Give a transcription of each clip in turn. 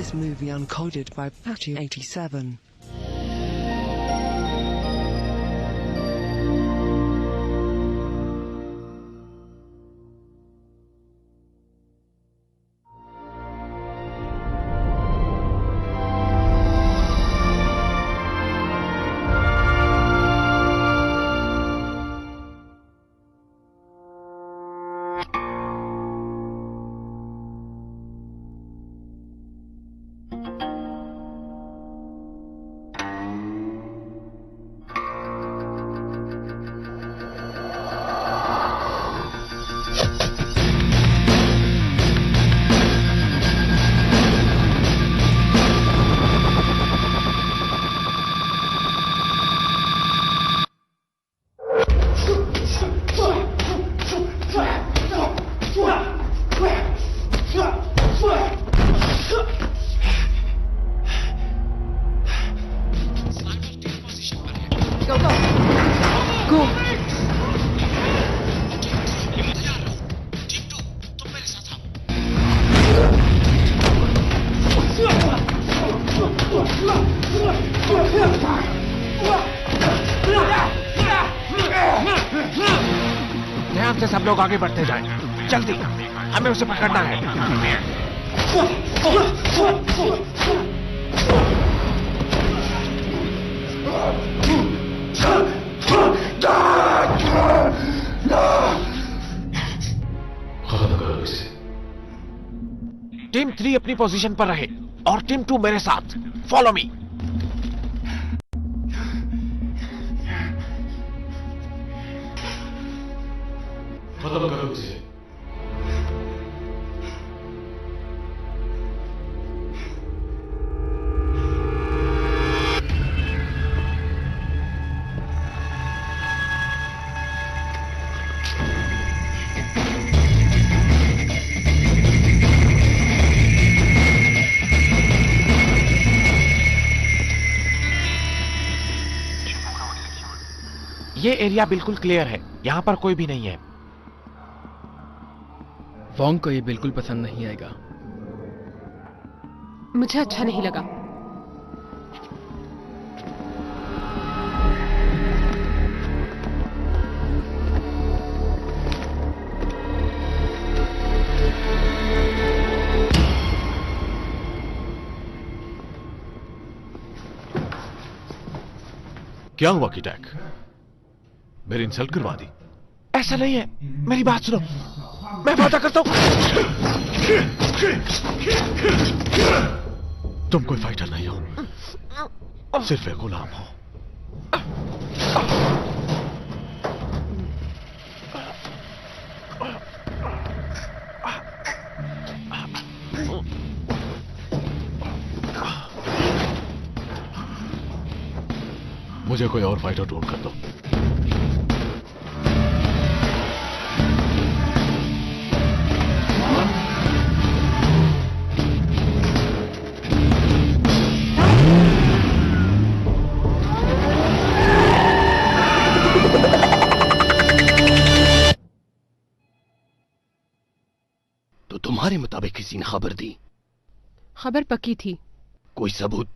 this movie uncoded by Patty87. ध्यान से सब लोग आगे बढ़ते जाएं। जल्दी, हमें उसे पकड़ना है। खत्म करो इसे। टीम 3 अपनी पोजीशन पर रहे और टीम 2 मेरे साथ। Follow me. खत्म करो इसे। ये एरिया बिल्कुल क्लियर है, यहाँ पर कोई भी नहीं है। वोंग को ये बिल्कुल पसंद नहीं आएगा। मुझे अच्छा नहीं लगा। क्या हुआ किटैक? मेरी इंसल्ट करवा दी? ऐसा नहीं है, मेरी बात सुनो। मैं वादा करता हूं तुम कोई फाइटर नहीं हो, सिर्फ एक गुलाम हो। मुझे कोई और फाइटर ढूंढ कर दो। तो तुम्हारे मुताबिक किसी ने खबर दी? खबर पक्की थी। कोई सबूत?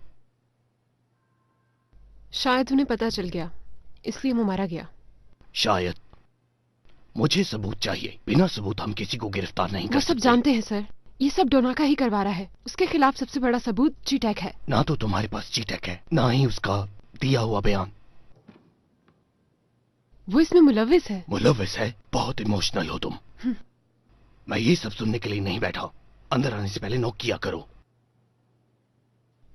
शायद उन्हें पता चल गया, इसलिए वो मारा गया। शायद। मुझे सबूत चाहिए। बिना सबूत हम किसी को गिरफ्तार नहीं कर वो सकते। सब जानते हैं सर, ये सब डोनाका ही करवा रहा है। उसके खिलाफ सबसे बड़ा सबूत चीटैक है। ना तो तुम्हारे पास चीटैक है, ना ही उसका दिया हुआ बयान। वो इसमें मुलविस है। मुलविस है? बहुत इमोशनल हो तुम। मैं ये सब सुनने के लिए नहीं बैठा। अंदर आने से पहले नॉक किया करो।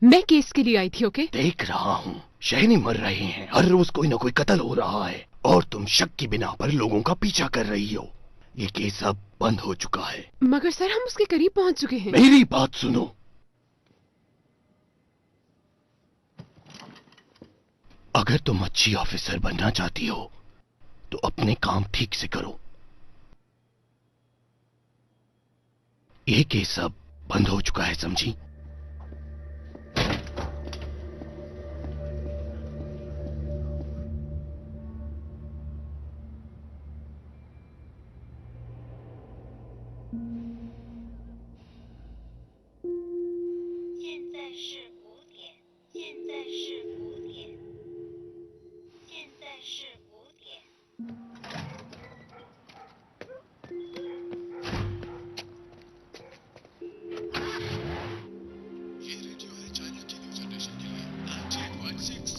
मैं केस के लिए आई थी। ओके, देख रहा हूँ शहरी मर रहे हैं, हर रोज कोई ना कोई कत्ल हो रहा है और तुम शक की बिना पर लोगों का पीछा कर रही हो। ये केस अब बंद हो चुका है। मगर सर हम उसके करीब पहुंच चुके हैं। मेरी बात सुनो। अगर तुम अच्छी ऑफिसर बनना चाहती हो तो अपने काम ठीक से करो। ये केस अब बंद हो चुका है, समझी?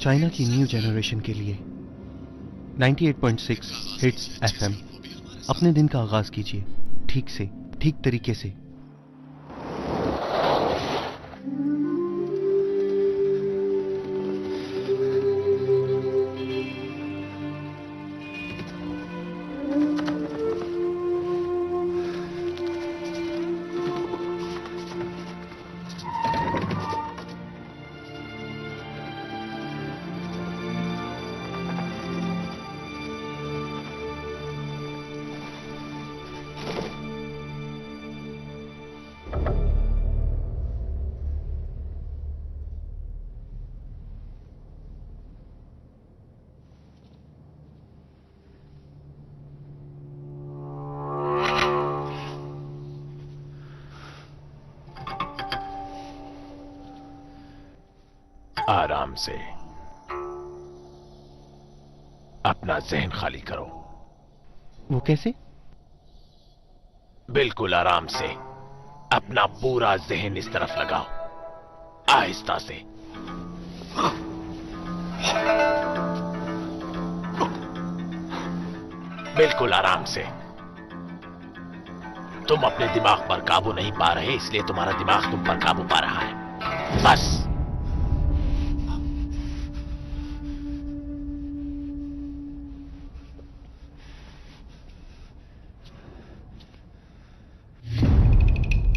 चाइना की न्यू जनरेशन के लिए 98.6 हिट्स एफएम। अपने दिन का आगाज कीजिए ठीक से, ठीक तरीके से। आराम से अपना जहन खाली करो। वो कैसे? बिल्कुल आराम से अपना पूरा जहन इस तरफ लगाओ, आहिस्ता से। बिल्कुल आराम से। तुम अपने दिमाग पर काबू नहीं पा रहे, इसलिए तुम्हारा दिमाग तुम पर काबू पा रहा है। बस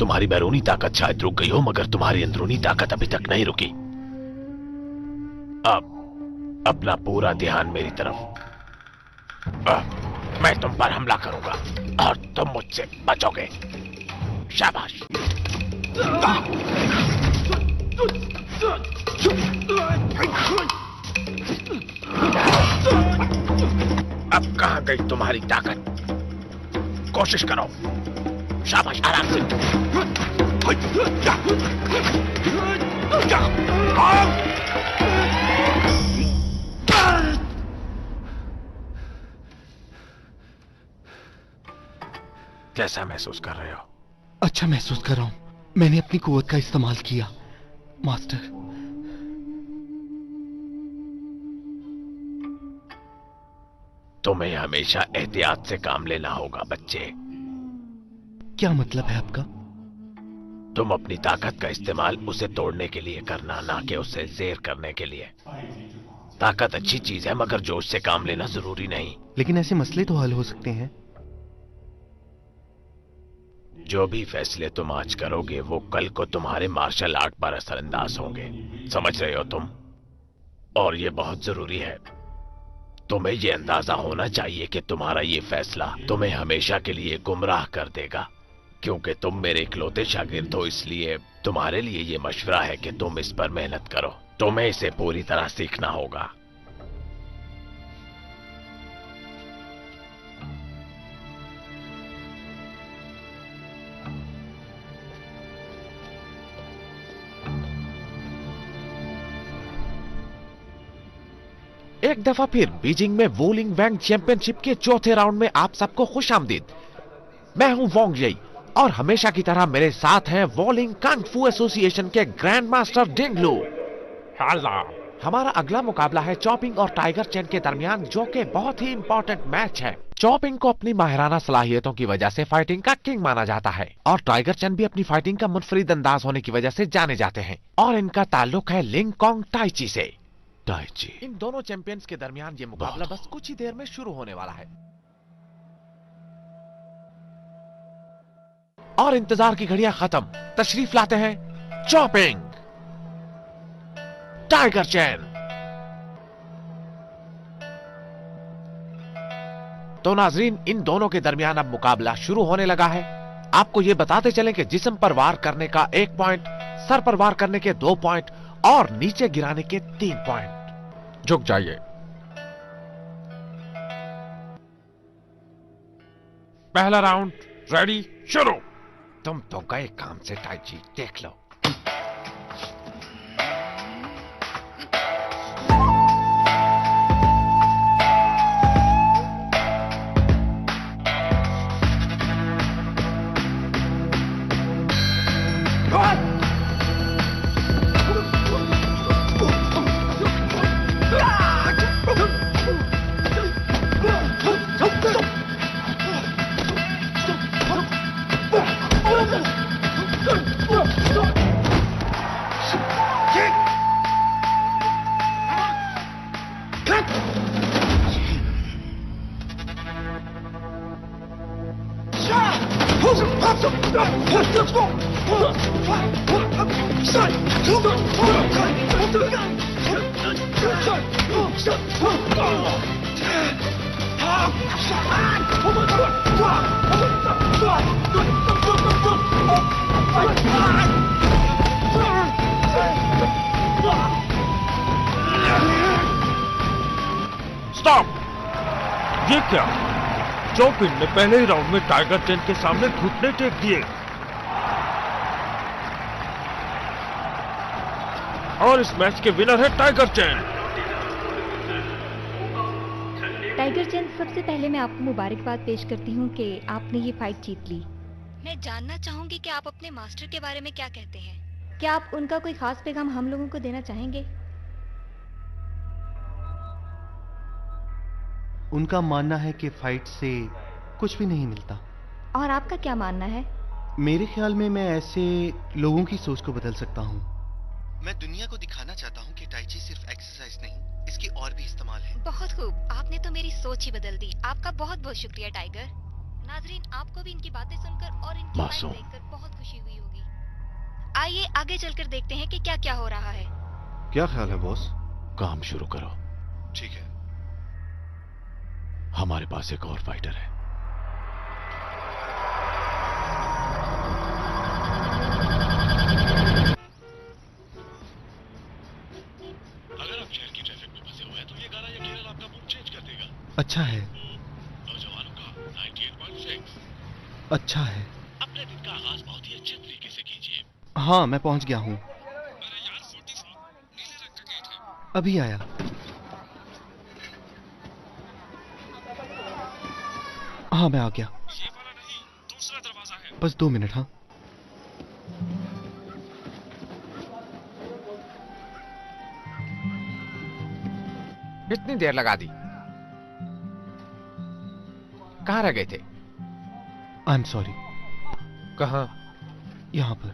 तुम्हारी बैरूनी ताकत शायद रुक गई हो, मगर तुम्हारी अंदरूनी ताकत अभी तक नहीं रुकी। अब अपना पूरा ध्यान मेरी तरफ। मैं तुम पर हमला करूंगा और तुम मुझसे बचोगे। शाबाश। अब कहां गई तुम्हारी ताकत? कोशिश करो। शाबाश, आराम से। कैसा महसूस कर रहे हो? अच्छा महसूस कर रहा हूं। मैंने अपनी कुव्वत का इस्तेमाल किया मास्टर। तुम्हें हमेशा एहतियात से काम लेना होगा बच्चे। क्या मतलब है आपका? तुम अपनी ताकत का इस्तेमाल उसे तोड़ने के लिए करना, ना कि उसे ज़ेर करने के लिए। ताकत अच्छी चीज है, मगर जोश से काम लेना जरूरी नहीं। लेकिन ऐसे मसले तो हल हो सकते हैं। जो भी फैसले तुम आज करोगे वो कल को तुम्हारे मार्शल आर्ट पर असरअंदाज होंगे। समझ रहे हो तुम? और ये बहुत जरूरी है। तुम्हें ये अंदाजा होना चाहिए कि तुम्हारा ये फैसला तुम्हें हमेशा के लिए गुमराह कर देगा। क्योंकि तुम मेरे इकलौते शागिर्द हो, इसलिए तुम्हारे लिए ये मशवरा है कि तुम इस पर मेहनत करो। तुम्हें इसे पूरी तरह सीखना होगा। एक दफा फिर बीजिंग में वोलिंग वैंग चैंपियनशिप के चौथे राउंड में आप सबको खुश आमदीद। मैं हूं वोंग यी और हमेशा की तरह मेरे साथ हैं वॉलिंग कांग फू एसोसिएशन के ग्रैंड मास्टर डिंगलू। हमारा अगला मुकाबला है चॉपिंग और टाइगर चैन के दरमियान, जो कि बहुत ही इंपॉर्टेंट मैच है। चॉपिंग को अपनी माहिराना सलाहियतों की वजह से फाइटिंग का किंग माना जाता है और टाइगर चैन भी अपनी फाइटिंग का मुनफरिद अंदाज होने की वजह से जाने जाते हैं और इनका ताल्लुक है लिंग कॉन्ग टाइची से। टाइची। इन दोनों चैंपियंस के दरमियान ये मुकाबला बस कुछ ही देर में शुरू होने वाला है और इंतजार की घड़ियां खत्म। तशरीफ लाते हैं चॉपिंग टाइगर चैन। तो नाजरीन, इन दोनों के दरमियान अब मुकाबला शुरू होने लगा है। आपको यह बताते चलें कि जिस्म पर वार करने का 1 पॉइंट, सर पर वार करने के 2 पॉइंट और नीचे गिराने के 3 पॉइंट। झुक जाइए। पहला राउंड रेडी, शुरू। तुम तो गए काम से टाइची, देख लो। स्टॉप! ये क्या? चौपिन ने पहले ही राउंड में टाइगर चैन के सामने घुटने टेक दिए और इस मैच के विनर है टाइगर चैन। टाइगर चैन, सबसे पहले मैं आपको मुबारकबाद पेश करती हूँ कि आपने ये फाइट जीत ली। मैं जानना चाहूंगी कि आप अपने मास्टर के बारे में क्या कहते हैं। क्या आप उनका कोई खास पैगाम हम लोगों को देना चाहेंगे? उनका मानना है कि फाइट से कुछ भी नहीं मिलता। और आपका क्या मानना है? मेरे ख्याल में मैं ऐसे लोगों की सोच को बदल सकता हूँ। मैं दुनिया को दिखाना चाहता हूँ कि टाइची सिर्फ एक्सरसाइज नहीं, इसकी और भी इस्तेमाल है। बहुत खूब, आपने तो मेरी सोच ही बदल दी। आपका बहुत बहुत शुक्रिया टाइगर। नाजरीन, आपको भी इनकी बातें सुनकर और इनकी फाइट देखकर बहुत खुशी हुई होगी। आइए आगे चलकर देखते हैं कि क्या क्या हो रहा है। क्या ख्याल है बॉस? काम शुरू करो। ठीक है। हमारे पास एक और फाइटर है। अगर आप शहर की ट्रैफिक में फंसे हुए हैं तो ये गाना यकीनन आपका मूड चेंज कर देगा। अच्छा है। नौजवानों का 98.6। अच्छा है। अपने दिन का आगाज बहुत ही अच्छे तरीके से कीजिए। हाँ, मैं पहुंच गया हूँ। अरे यार, 40 नीले रंग का गेट है। अभी आया। हाँ, मैं आ गया। ये वाला नहीं, दूसरा दरवाजा है। बस 2 मिनट। हाँ, इतनी देर लगा दी, कहाँ रह गए थे? I am sorry. कहाँ? यहाँ पर।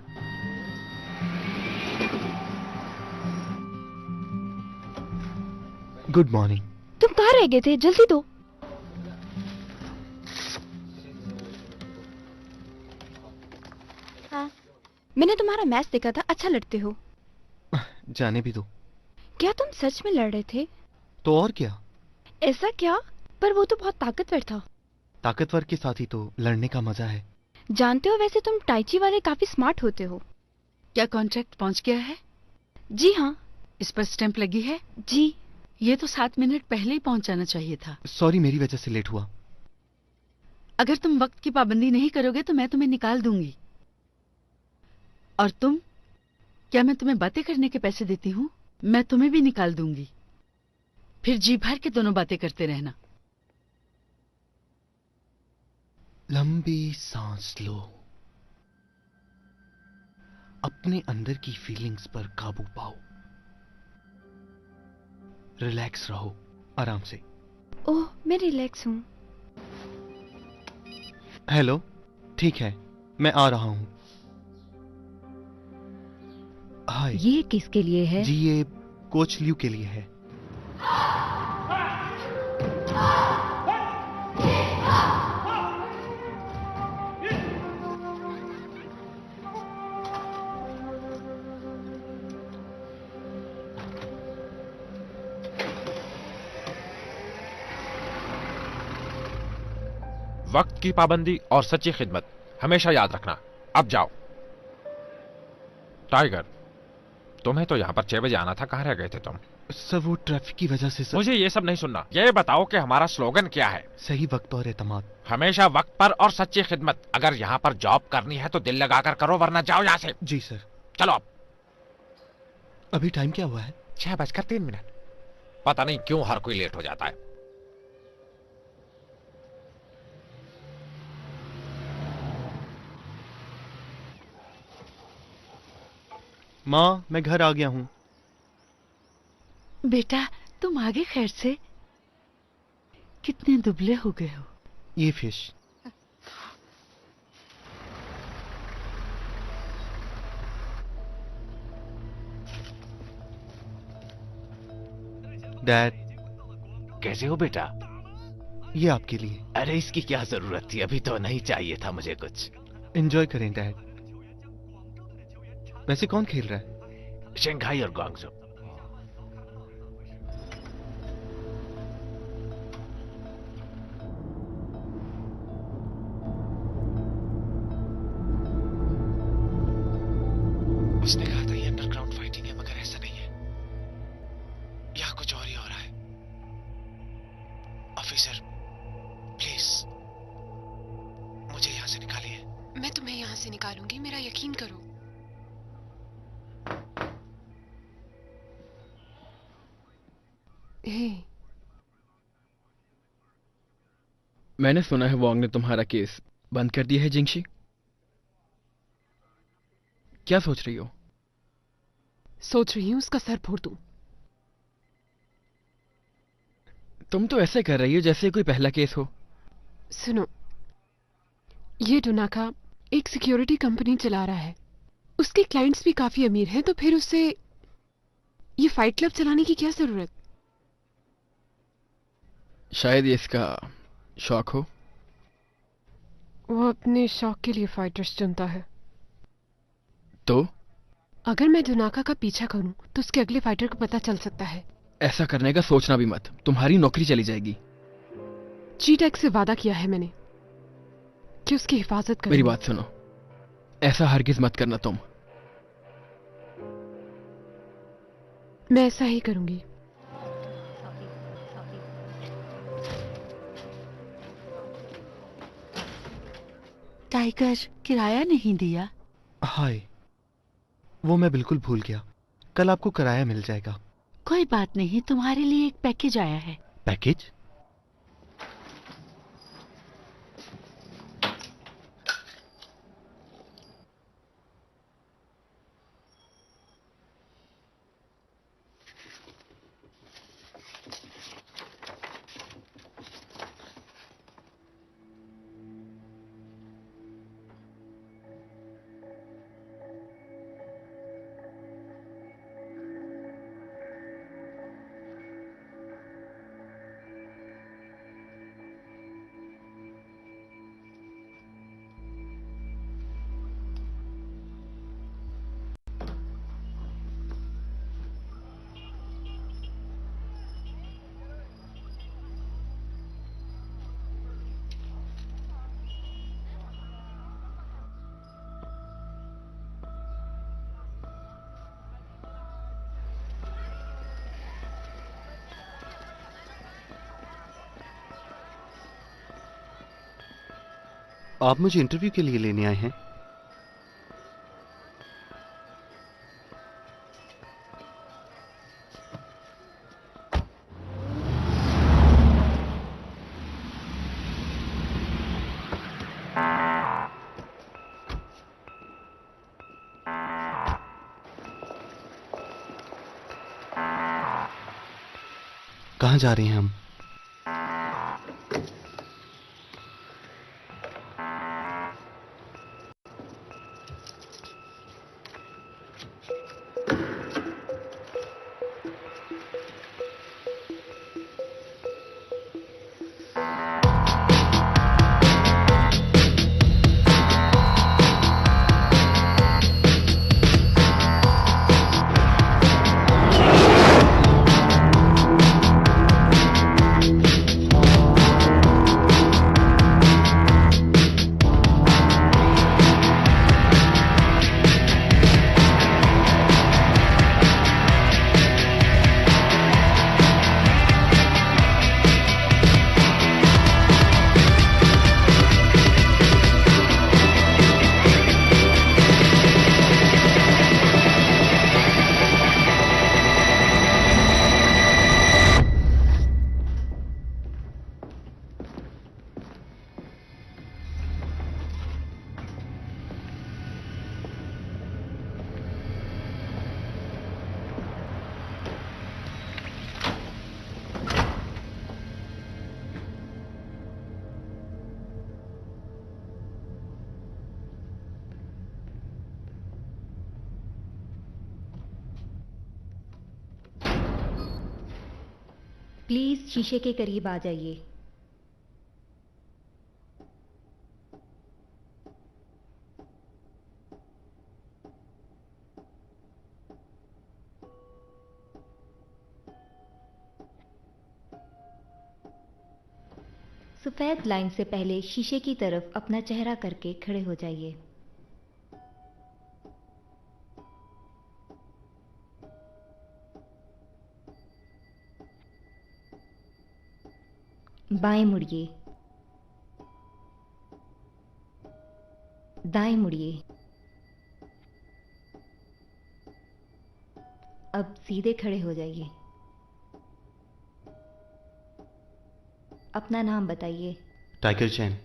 Good morning. तुम कहाँ रह गए थे? जल्दी दो। हाँ, मैंने तुम्हारा मैच देखा था, अच्छा लड़ते हो। जाने भी दो। क्या तुम सच में लड़ रहे थे? तो और क्या? ऐसा क्या? पर वो तो बहुत ताकतवर था। ताकतवर के साथ ही तो लड़ने का मजा है। जानते हो, वैसे तुम टाइची वाले काफी स्मार्ट होते हो। क्या कॉन्ट्रैक्ट पहुंच गया है? जी हाँ। इस पर स्टैंप लगी है? जी। ये तो 7 मिनट पहले ही पहुंच जाना चाहिए था। सॉरी, मेरी वजह से लेट हुआ। अगर तुम वक्त की पाबंदी नहीं करोगे तो मैं तुम्हें निकाल दूंगी। और तुम? क्या मैं तुम्हें बातें करने के पैसे देती हूँ? मैं तुम्हें भी निकाल दूंगी। फिर जी भर के दोनों बातें करते रहना। लंबी सांस लो। अपने अंदर की फीलिंग्स पर काबू पाओ। रिलैक्स रहो, आराम से। ओह, मैं रिलैक्स हूँ। हेलो, ठीक है, मैं आ रहा हूँ। हाय। ये किसके लिए है? जी, ये कोच ल्यू के लिए है। वक्त की पाबंदी और सच्ची खिदमत हमेशा याद रखना। अब जाओ। टाइगर, तुम्हें तो यहाँ पर 6 बजे आना था, कहाँ रह गए थे तुम? सर, वो ट्रैफिक की वजह से सर। मुझे ये सब नहीं सुनना। ये बताओ कि हमारा स्लोगन क्या है? सही वक्त और एतमाद। हमेशा वक्त पर और सच्ची खिदमत। अगर यहाँ पर जॉब करनी है तो दिल लगाकर करो, वरना जाओ यहाँ से। जी सर। चलो अब। अभी टाइम क्या हुआ है? 6:03। पता नहीं क्यों हर कोई लेट हो जाता है। माँ, मैं घर आ गया हूँ। बेटा, तुम आगे खैर से? कितने दुबले हो गए हो। ये फिश। डैड, कैसे हो बेटा? ये आपके लिए। अरे इसकी क्या जरूरत थी, अभी तो नहीं चाहिए था मुझे कुछ। एंजॉय करें डैड। वैसे कौन खेल रहा है? शंघाई और ग्वांगझू। उसने कहा था ये अंडरग्राउंड फाइटिंग है, मगर ऐसा नहीं है। यहां कुछ और ही हो रहा है। ऑफिसर प्लीज मुझे यहां से निकालिए। मैं तुम्हें यहां से निकालूंगी, मेरा यकीन करो। हे, मैंने सुना है वोंग ने तुम्हारा केस बंद कर दिया है जिंगशी। क्या सोच रही हो? सोच रही हूँ उसका सर फोड़ दूं। तुम तो ऐसे कर रही हो जैसे कोई पहला केस हो। सुनो, ये डोनाका एक सिक्योरिटी कंपनी चला रहा है। उसके क्लाइंट्स भी काफी अमीर हैं, तो फिर उसे ये फाइट क्लब चलाने की क्या जरूरत? शायद ये इसका शौक हो। वो अपने शौक के लिए फाइटर्स चुनता है। तो अगर मैं डोनाका का पीछा करूं तो उसके अगले फाइटर को पता चल सकता है। ऐसा करने का सोचना भी मत, तुम्हारी नौकरी चली जाएगी। चीटैक से वादा किया है मैंने कि उसकी हिफाजत करूंगी। मेरी बात सुनो, ऐसा हरगिज मत करना तुम। मैं ऐसा ही करूंगी। टाइगर किराया नहीं दिया? हाय, वो मैं बिल्कुल भूल गया। कल आपको किराया मिल जाएगा। कोई बात नहीं, तुम्हारे लिए एक पैकेज आया है। पैकेज? आप मुझे इंटरव्यू के लिए लेने आए हैं? कहाँ जा रहे हैं हम? प्लीज शीशे के करीब आ जाइए। सफेद लाइन से पहले शीशे की तरफ अपना चेहरा करके खड़े हो जाइए। बाएं मुड़िए, दाएं मुड़िए। अब सीधे खड़े हो जाइए। अपना नाम बताइए। टाइगर चैन।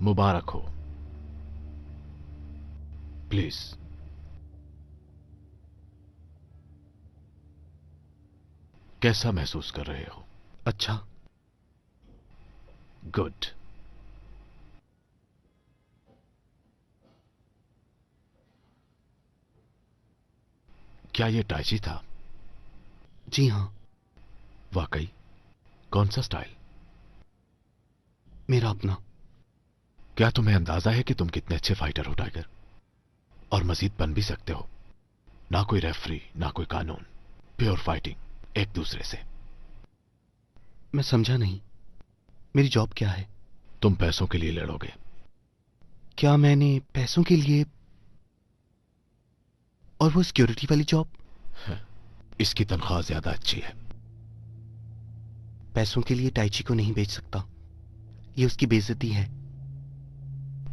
मुबारक हो। प्लीज। कैसा महसूस कर रहे हो? अच्छा। गुड। क्या ये टाइची था? जी हां। वाकई? कौन सा स्टाइल? मेरा अपना। क्या तुम्हें अंदाजा है कि तुम कितने अच्छे फाइटर हो टाइगर? और मजीद बन भी सकते हो। ना कोई रेफरी, ना कोई कानून, प्योर फाइटिंग एक दूसरे से। मैं समझा नहीं, मेरी जॉब क्या है? तुम पैसों के लिए लड़ोगे। क्या मैंने पैसों के लिए? और वो सिक्योरिटी वाली जॉब? इसकी तनख्वाह ज्यादा अच्छी है। पैसों के लिए टाइची को नहीं बेच सकता, ये उसकी बेइज्जती है।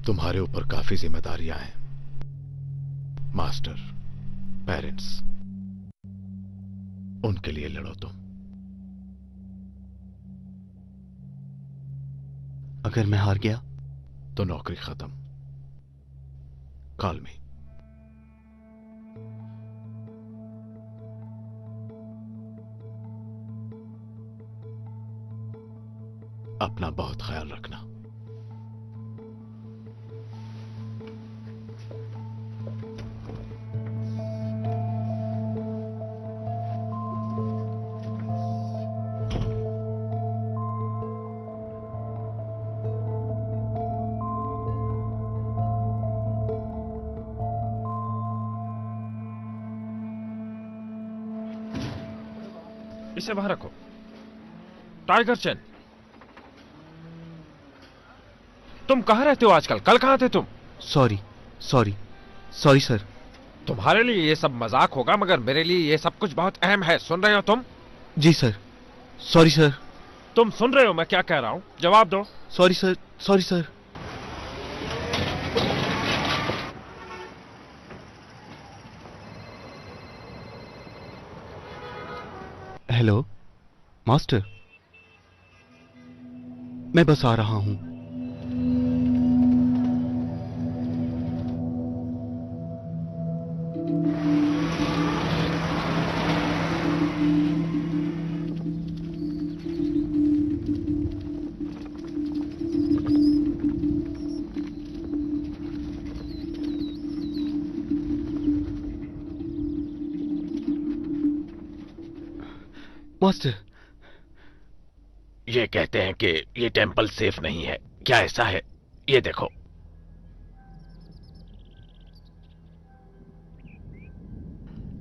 तुम्हारे ऊपर काफी जिम्मेदारियां हैं। मास्टर, पेरेंट्स, उनके लिए लड़ो तुम। अगर मैं हार गया तो नौकरी खत्म। कॉल मी। अपना बहुत ख्याल रखना। इसे बाहर रखो। टाइगर चैन, तुम कहां रहते हो आजकल? कल कहां थे तुम? Sorry sir. तुम्हारे लिए ये सब मजाक होगा, मगर मेरे लिए ये सब कुछ बहुत अहम है। सुन रहे हो तुम? जी सर। Sorry sir. तुम सुन रहे हो मैं क्या कह रहा हूं? जवाब दो। Sorry sir. हेलो मास्टर, मैं बस आ रहा हूं। मास्टर, ये कहते हैं कि ये टेंपल सेफ नहीं है, क्या ऐसा है? ये देखो।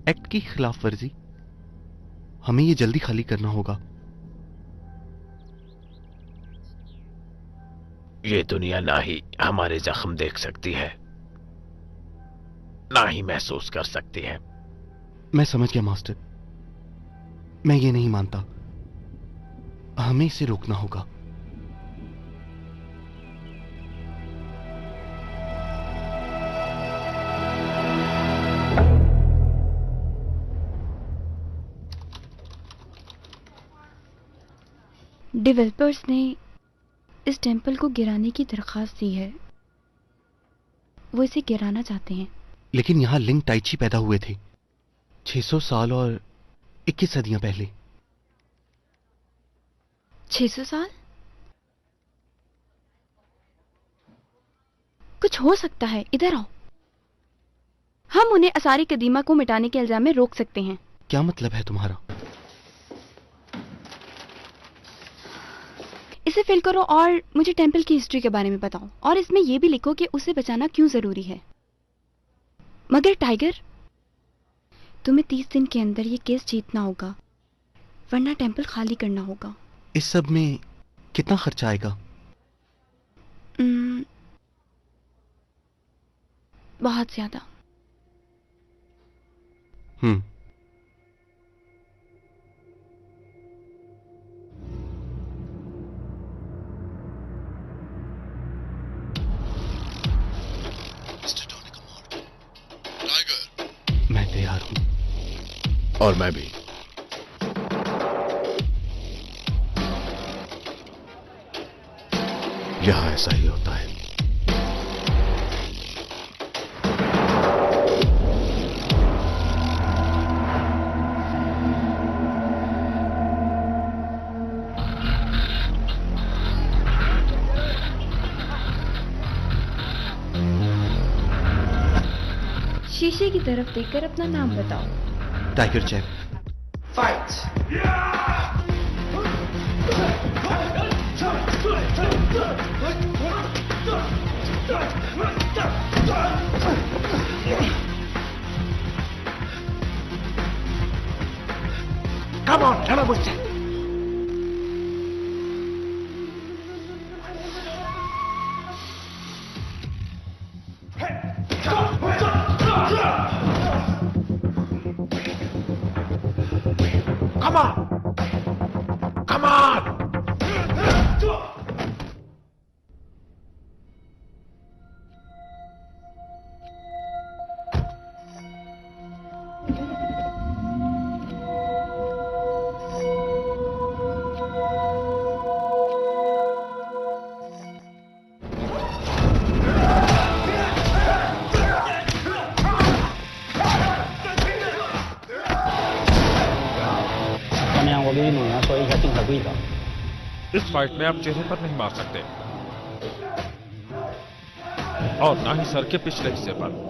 एक्ट की खिलाफ वर्जी, हमें ये जल्दी खाली करना होगा। ये दुनिया ना ही हमारे जख्म देख सकती है, ना ही महसूस कर सकती है। मैं समझ गया मास्टर, मैं ये नहीं मानता। हमें इसे रोकना होगा। डेवलपर्स ने इस टेंपल को गिराने की दरखास्त दी है। वो इसे गिराना चाहते हैं। लेकिन यहां लिंग टाइची पैदा हुए थे 600 साल और 21 सदियां पहले। 600 साल? कुछ हो सकता है, इधर आओ। हम उन्हें असारी कदीमा को मिटाने के इल्जाम में रोक सकते हैं। क्या मतलब है तुम्हारा? इसे फिल करो और मुझे टेंपल की हिस्ट्री के बारे में बताओ, और इसमें यह भी लिखो कि उसे बचाना क्यों जरूरी है। मगर टाइगर, तुम्हें 30 दिन के अंदर ये केस जीतना होगा, वरना टेंपल खाली करना होगा। इस सब में कितना खर्चा आएगा? बहुत ज्यादा। टाइगर, मैं तैयार हूं। और मैं भी। यहां ऐसा ही होता है। शीशे की तरफ देखकर अपना नाम बताओ। Tiger chain. Fight. Come on, चलो मुझसे। Come on! Come on! इस फाइट में आप चेहरे पर नहीं मार सकते और ना ही सर के पिछले हिस्से पर।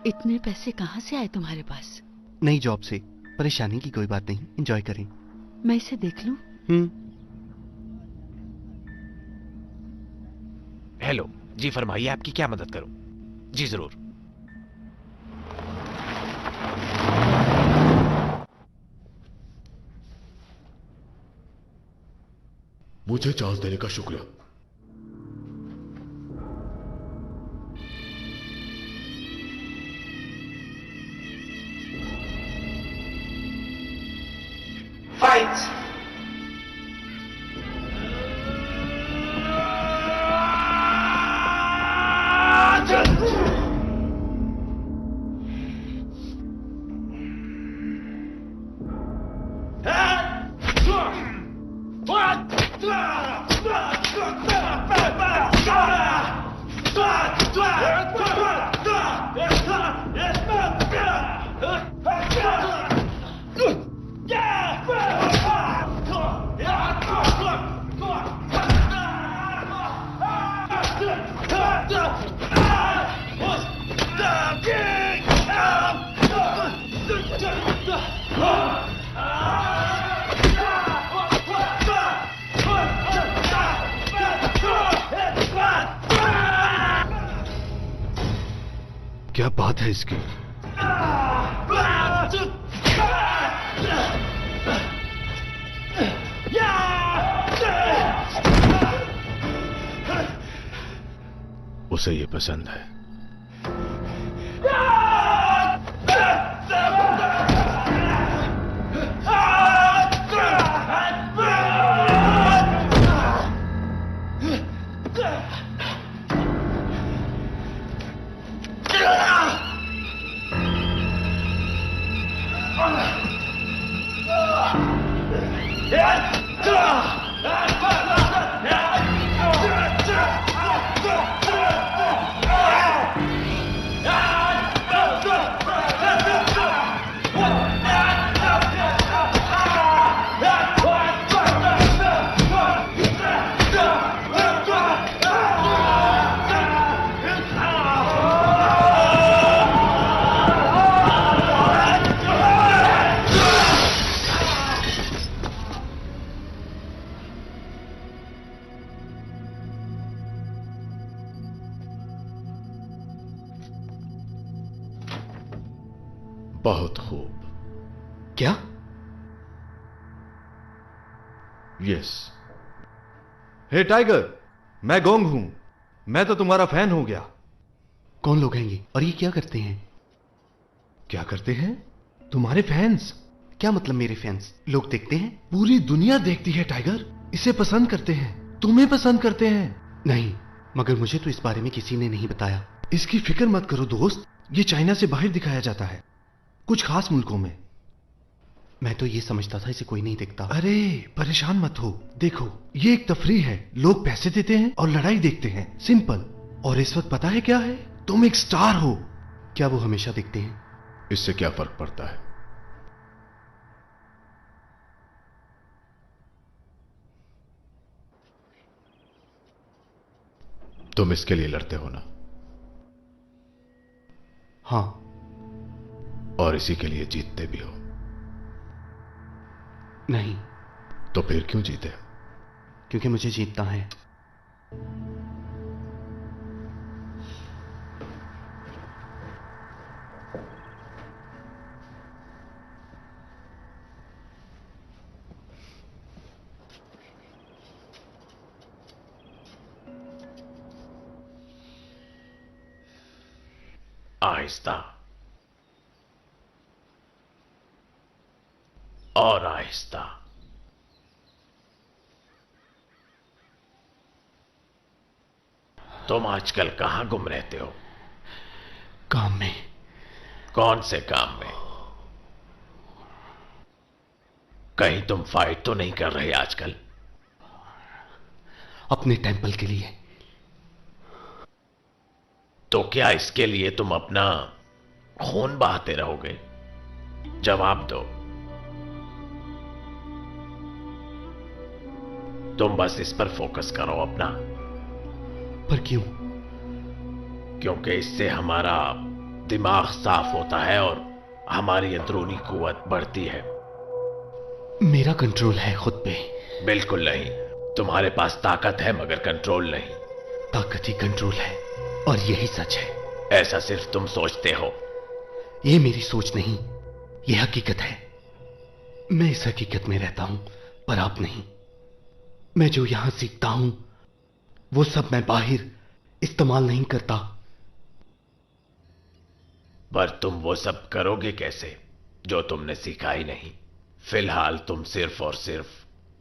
इतने पैसे कहाँ से आए तुम्हारे पास? नई जॉब से। परेशानी की कोई बात नहीं, एंजॉय करें। मैं इसे देख लूं? हेलो जी, फरमाइए आपकी क्या मदद करूं? जी जरूर। मुझे चांस देने का शुक्रिया। Fight! क्या बात है इसकी? उसे ये पसंद है। बहुत खूब। क्या? यस। हे टाइगर, मैं गोंग हूं। मैं तो तुम्हारा फैन हो गया। कौन लोग हैं ये और ये क्या करते हैं? क्या करते हैं? तुम्हारे फैंस। क्या मतलब मेरे फैंस? लोग देखते हैं? पूरी दुनिया देखती है टाइगर। इसे पसंद करते हैं, तुम्हें पसंद करते हैं। नहीं, मगर मुझे तो इस बारे में किसी ने नहीं बताया। इसकी फिक्र मत करो दोस्त, ये चाइना से बाहर दिखाया जाता है, कुछ खास मुल्कों में। मैं तो ये समझता था इसे कोई नहीं देखता। अरे परेशान मत हो, देखो ये एक तफरीह है। लोग पैसे देते हैं और लड़ाई देखते हैं, सिंपल। और इस वक्त पता है क्या है? तुम एक स्टार हो। क्या वो हमेशा देखते हैं? इससे क्या फर्क पड़ता है? तुम इसके लिए लड़ते हो ना? हाँ। और इसी के लिए जीतते भी हो? नहीं। तो फिर क्यों जीते? क्योंकि मुझे जीतना है। आहिस्ता और आहिस्ता। तुम आजकल कहां गुम रहते हो? काम में। कौन से काम में? कहीं तुम फाइट तो नहीं कर रहे आजकल? अपने टेंपल के लिए। तो क्या इसके लिए तुम अपना खून बहाते रहोगे? जवाब दो। तुम बस इस पर फोकस करो अपना। पर क्यों? क्योंकि इससे हमारा दिमाग साफ होता है और हमारी अंदरूनी कुव्वत बढ़ती है। मेरा कंट्रोल है खुद पे? बिल्कुल नहीं। तुम्हारे पास ताकत है मगर कंट्रोल नहीं। ताकत ही कंट्रोल है और यही सच है। ऐसा सिर्फ तुम सोचते हो। ये मेरी सोच नहीं, ये हकीकत है। मैं इस हकीकत में रहता हूं, पर आप नहीं। मैं जो यहां सीखता हूं वो सब मैं बाहर इस्तेमाल नहीं करता। पर तुम वो सब करोगे कैसे जो तुमने सीखा ही नहीं? फिलहाल तुम सिर्फ और सिर्फ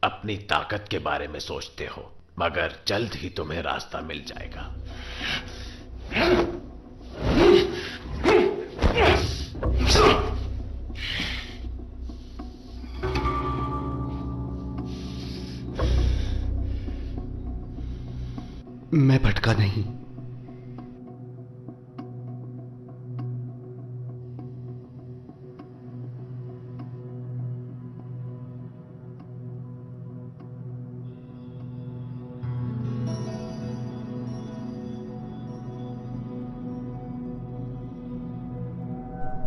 अपनी ताकत के बारे में सोचते हो, मगर जल्द ही तुम्हें रास्ता मिल जाएगा। मैं भटका नहीं।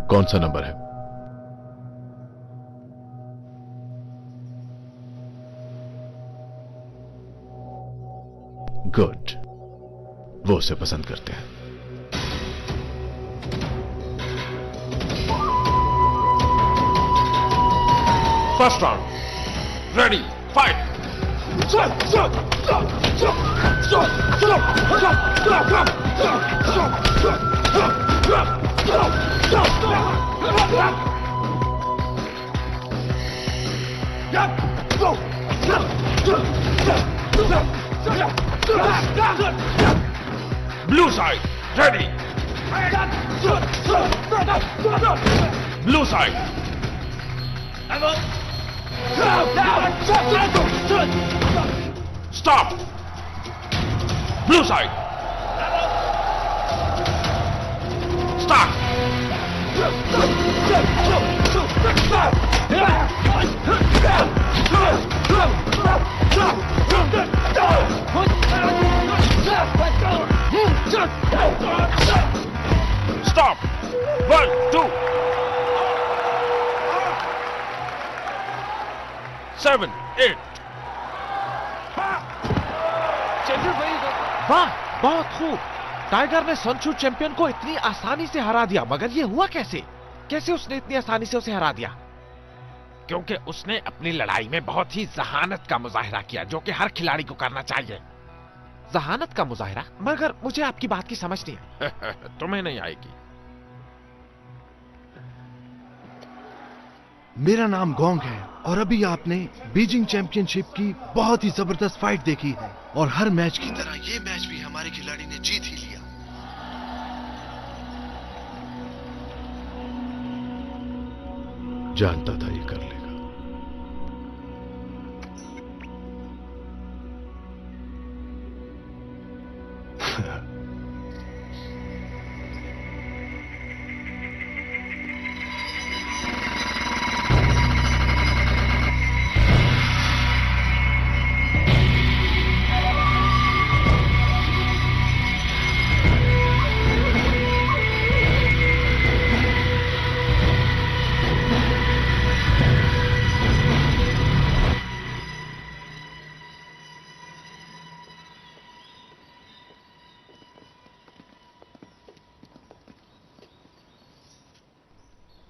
कौन सा नंबर है? गुड, वो उसे पसंद करते हैं। First round, ready, fight. Blue side, ready. Blue side. Stop. Blue side. Stop. Stop. 1, 2. 7, 8. वाह, बहुत खूब। टाइगर ने संचू चैंपियन को इतनी आसानी से हरा दिया, मगर यह हुआ कैसे? कैसे उसने इतनी आसानी से उसे हरा दिया? क्योंकि उसने अपनी लड़ाई में बहुत ही जहानत का मुजाहिरा किया, जो कि हर खिलाड़ी को करना चाहिए। जहानत का मुजाहिरा, मगर मुझे आपकी बात की समझ नहीं है। तुम्हें नहीं आएगी। मेरा नाम गोंग है और अभी आपने बीजिंग चैंपियनशिप की बहुत ही जबरदस्त फाइट देखी है और हर मैच की तरह ये मैच भी हमारे खिलाड़ी ने जीत ही लिया। जानता था ये कर लेगा।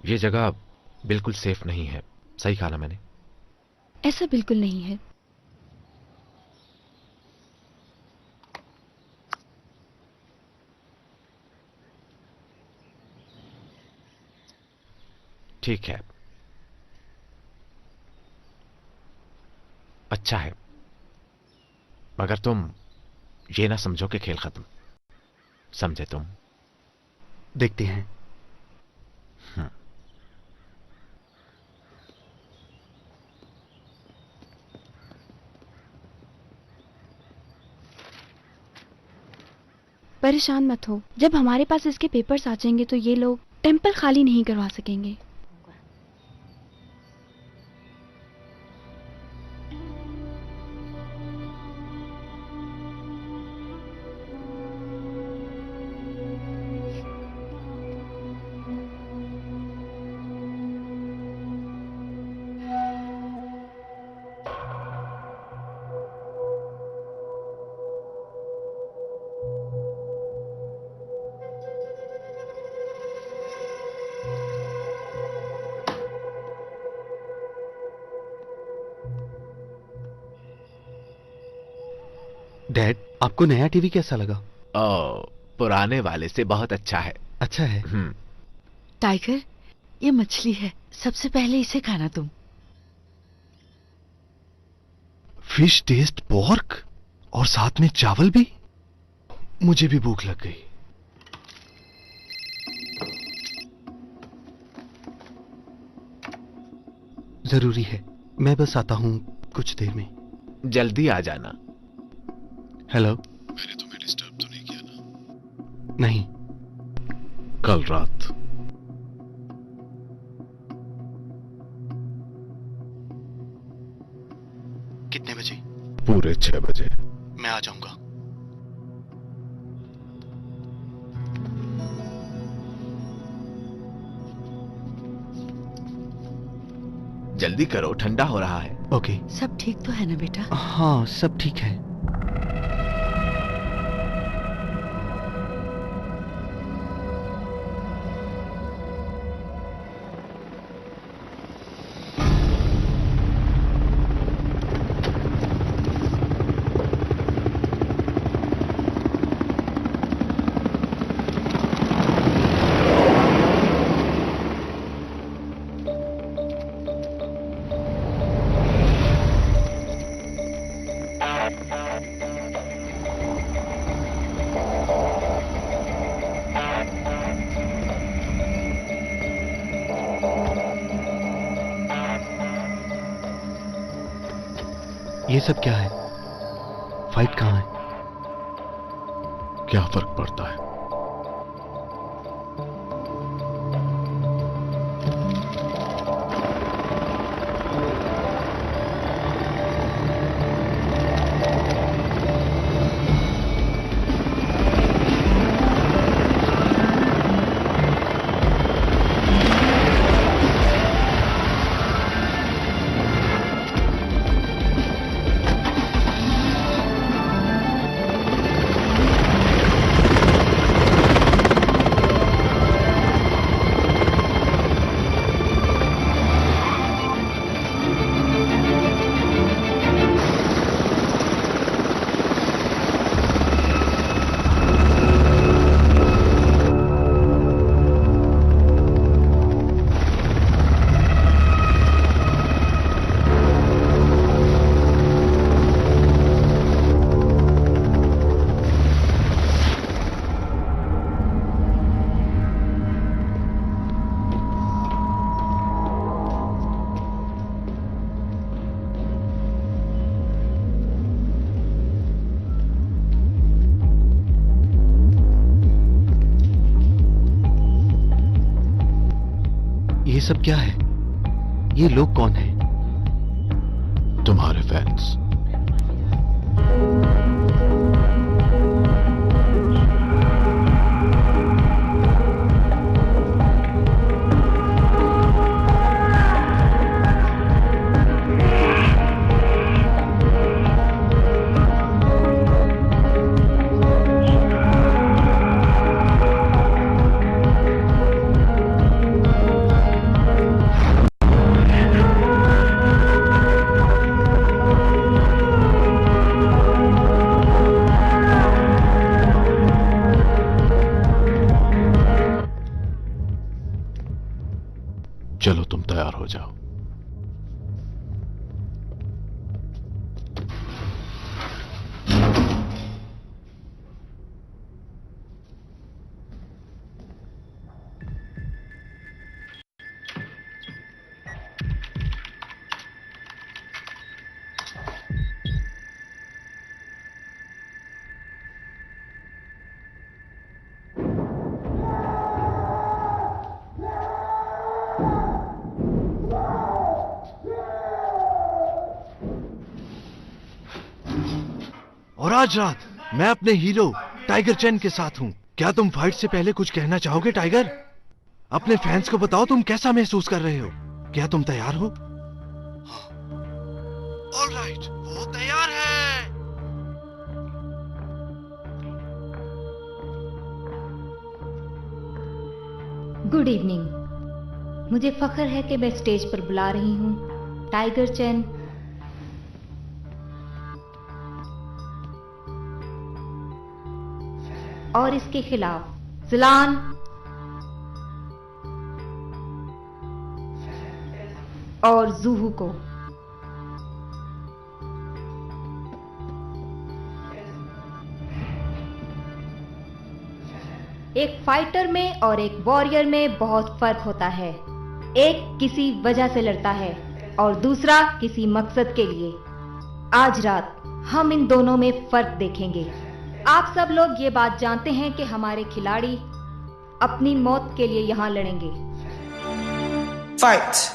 ये जगह बिल्कुल सेफ नहीं है, सही कहा ना मैंने? ऐसा बिल्कुल नहीं है। ठीक है, अच्छा है, मगर तुम ये ना समझो कि खेल खत्म, समझे तुम? देखते हैं। परेशान मत हो, जब हमारे पास इसके पेपर्स आ जाएंगे तो ये लोग टेंपल खाली नहीं करवा सकेंगे। डैड, आपको नया टीवी कैसा लगा? पुराने वाले से बहुत अच्छा है। अच्छा है। टाइगर, ये मछली है, सबसे पहले इसे खाना तुम। फिश टेस्ट पोर्क और साथ में चावल भी? मुझे भी भूख लग गई। जरूरी है, मैं बस आता हूं कुछ देर में। जल्दी आ जाना। हेलो। मैंने तुम्हें डिस्टर्ब तो नहीं किया ना? नहीं। कल रात कितने बजे? पूरे 6 बजे। मैं आ जाऊंगा। जल्दी करो, ठंडा हो रहा है। ओके। सब ठीक तो है ना बेटा? हाँ, सब ठीक है। ये सब क्या है? फाइट कहां है? क्या फर्क पड़ता है? सब क्या है? ये लोग कौन हैं? तुम्हारे फैंस। चलो तुम तैयार हो जाओ। और आज रात मैं अपने हीरो टाइगर चैन के साथ हूं। क्या तुम फाइट से पहले कुछ कहना चाहोगे टाइगर? अपने फैंस को बताओ तुम कैसा महसूस कर रहे हो। क्या तुम तैयार हो? ऑलराइट, वो तैयार है। Good evening. मुझे फख्र है कि मैं स्टेज पर बुला रही हूं टाइगर चैन और इसके खिलाफ जिलान और जूहू को। एक फाइटर में और एक वॉरियर में बहुत फर्क होता है। एक किसी वजह से लड़ता है और दूसरा किसी मकसद के लिए। आज रात हम इन दोनों में फर्क देखेंगे। आप सब लोग ये बात जानते हैं कि हमारे खिलाड़ी अपनी मौत के लिए यहां लड़ेंगे। फाइट।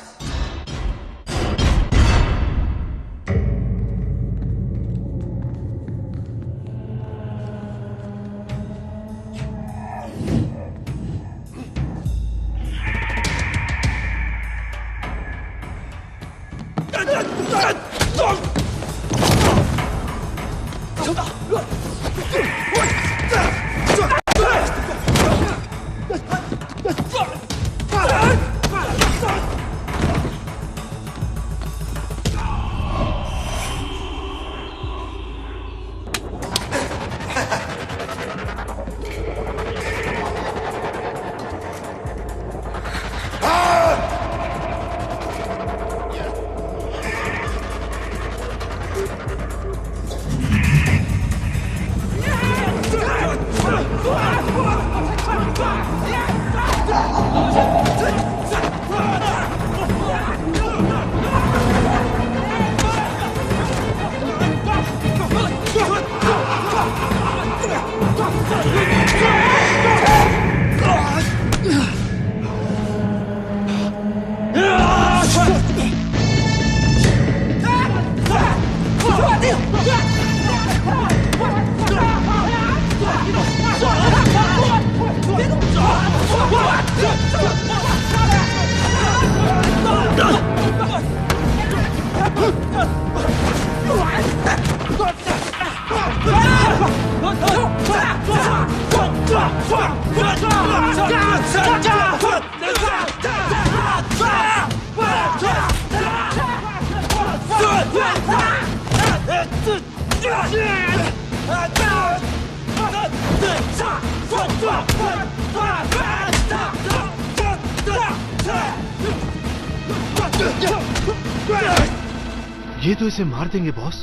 ये तो इसे मार देंगे बॉस।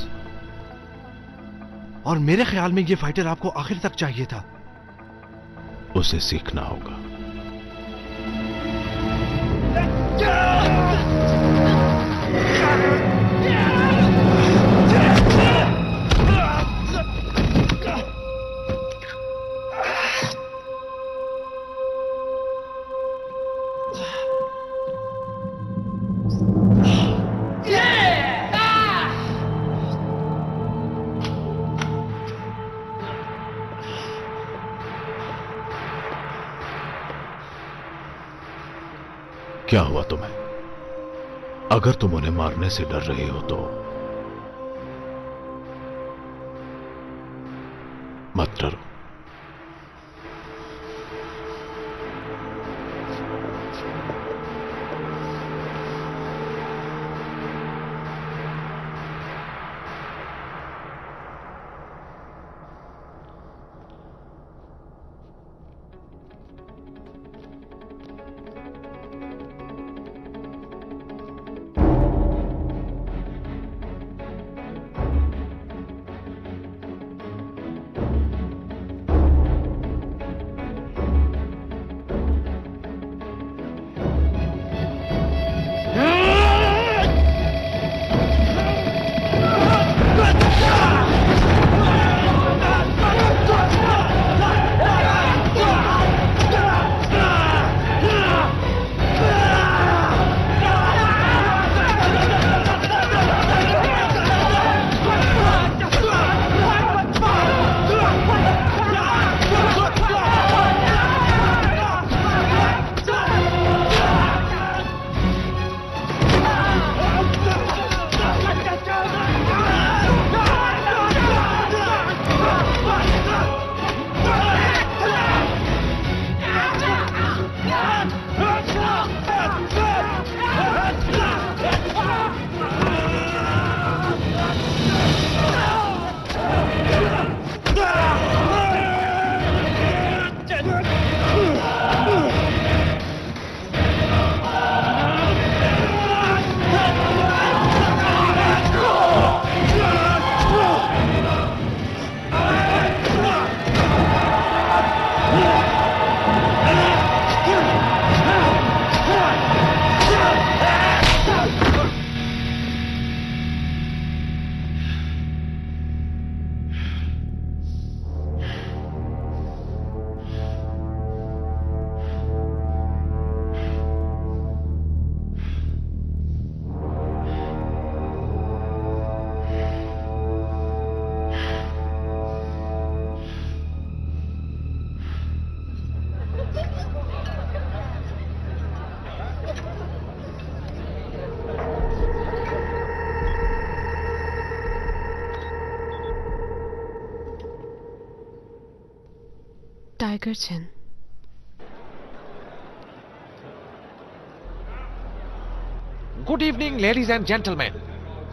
और मेरे ख्याल में ये फाइटर आपको आखिर तक चाहिए था। उसे सीखना होगा। क्या हुआ तुम्हें? अगर तुम उन्हें मारने से डर रहे हो तो मत डरो। Tiger chain. Good evening ladies and gentleman.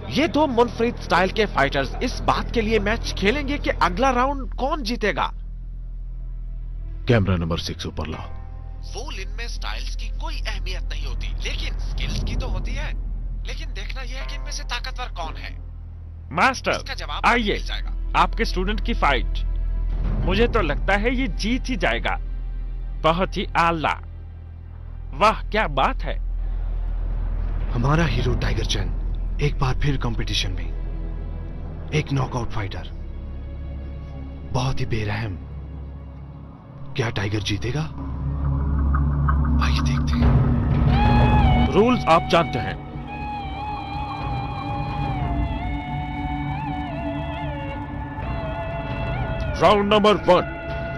ये दो मुनफरिद स्टाइल के फाइटर्स इस बात के लिए मैच खेलेंगे कि अगला राउंड कौन जीतेगा। कैमरा नंबर 6 ऊपर लाओ। वूल इनमें स्टाइल्स की कोई अहमियत नहीं होती, लेकिन स्किल्स की तो होती है। लेकिन देखना यह है कि इनमें से ताकतवर कौन है। मास्टर आइए, आपके स्टूडेंट की फाइट। मुझे तो लगता है ये जीत ही जाएगा। बहुत ही आला। वाह क्या बात है। हमारा हीरो टाइगर चैन एक बार फिर कंपटीशन में एक नॉकआउट फाइटर। बहुत ही बेरहम। क्या टाइगर जीतेगा? आइए देखते हैं। रूल्स आप जानते हैं। Round number 1,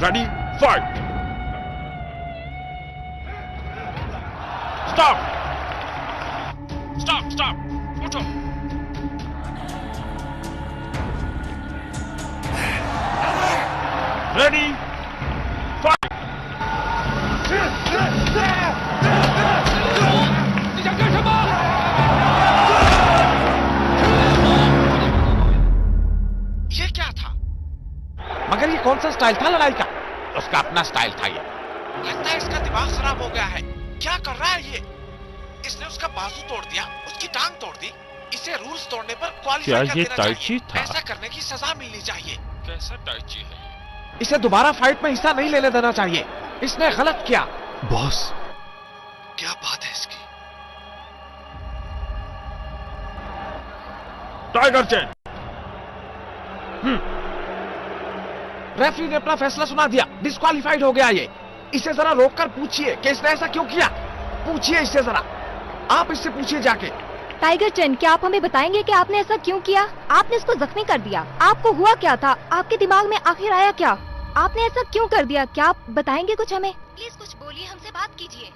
ready fight. Stop stop stop, उठो। Ready fight. ये क्या था? मगर ये कौन सा स्टाइल था लड़ाई का? उसका अपना स्टाइल था ये। लगता है इसका दिमाग खराब हो गया है। क्या कर रहा है ये? इसने उसका बाजू तोड़ दिया, उसकी टांग तोड़ दी। इसे रूल्स तोड़ने पर क्वालिफाई कर देना चाहिए। ऐसा करने की सजा मिलनी चाहिए। कैसा टाइची है? इसे दोबारा फाइट में हिस्सा नहीं लेने देना चाहिए। इसने गलत किया। बॉस, क्या बात है इसकी? टाइगर चैन। रेफरी ने अपना फैसला सुना दिया, डिस्क्वालिफाइड हो गया ये। इसे जरा रोककर पूछिए कि इसने ऐसा क्यों किया। पूछिए इससे जरा, आप इससे पूछिए जाके। टाइगर चैन, क्या आप हमें बताएंगे कि आपने ऐसा क्यों किया? आपने इसको जख्मी कर दिया। आपको हुआ क्या था? आपके दिमाग में आखिर आया क्या? आपने ऐसा क्यों कर दिया? क्या आप बताएंगे कुछ हमें? प्लीज कुछ बोलिए, हमसे बात कीजिए।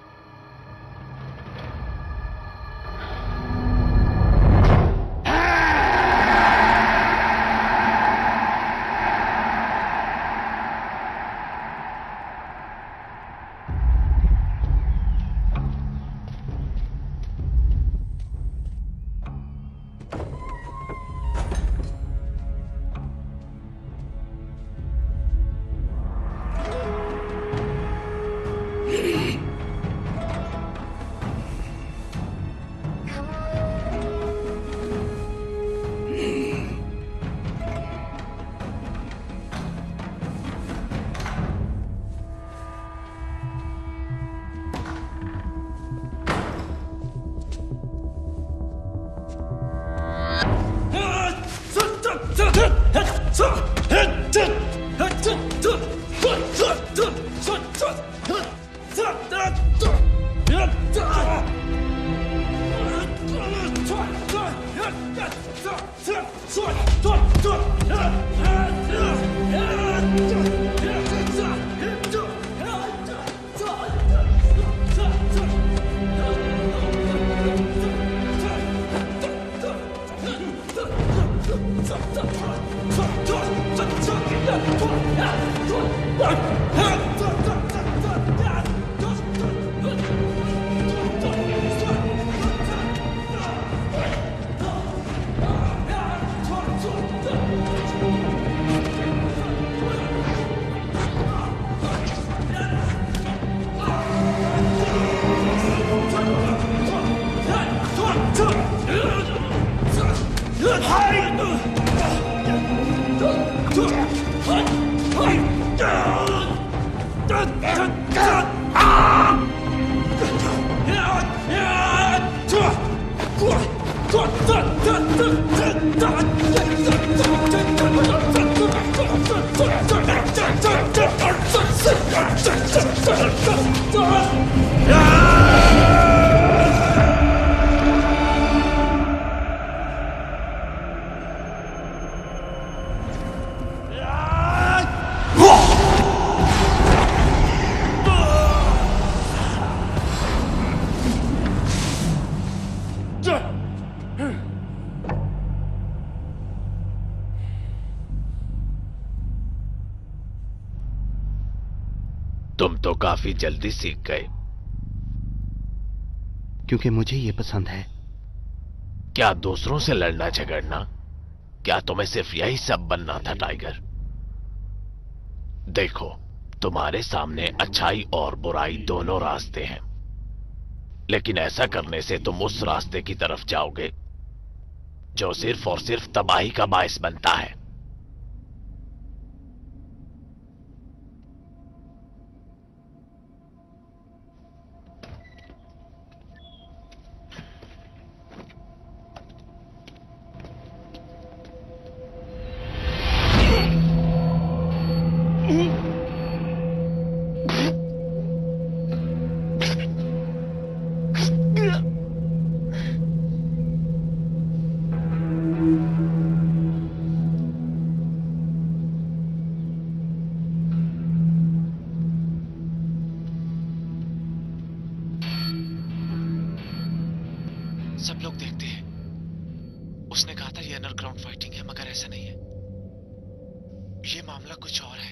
तुम तो काफी जल्दी सीख गए। क्योंकि मुझे ये पसंद है। क्या दूसरों से लड़ना झगड़ना? क्या तुम्हें सिर्फ यही सब बनना था टाइगर? देखो, तुम्हारे सामने अच्छाई और बुराई दोनों रास्ते हैं, लेकिन ऐसा करने से तुम उस रास्ते की तरफ जाओगे जो सिर्फ और सिर्फ तबाही का बायस बनता है। सब लोग देखते हैं। उसने कहा था ये अंडरग्राउंड फाइटिंग है, मगर ऐसा नहीं है। ये मामला कुछ और है।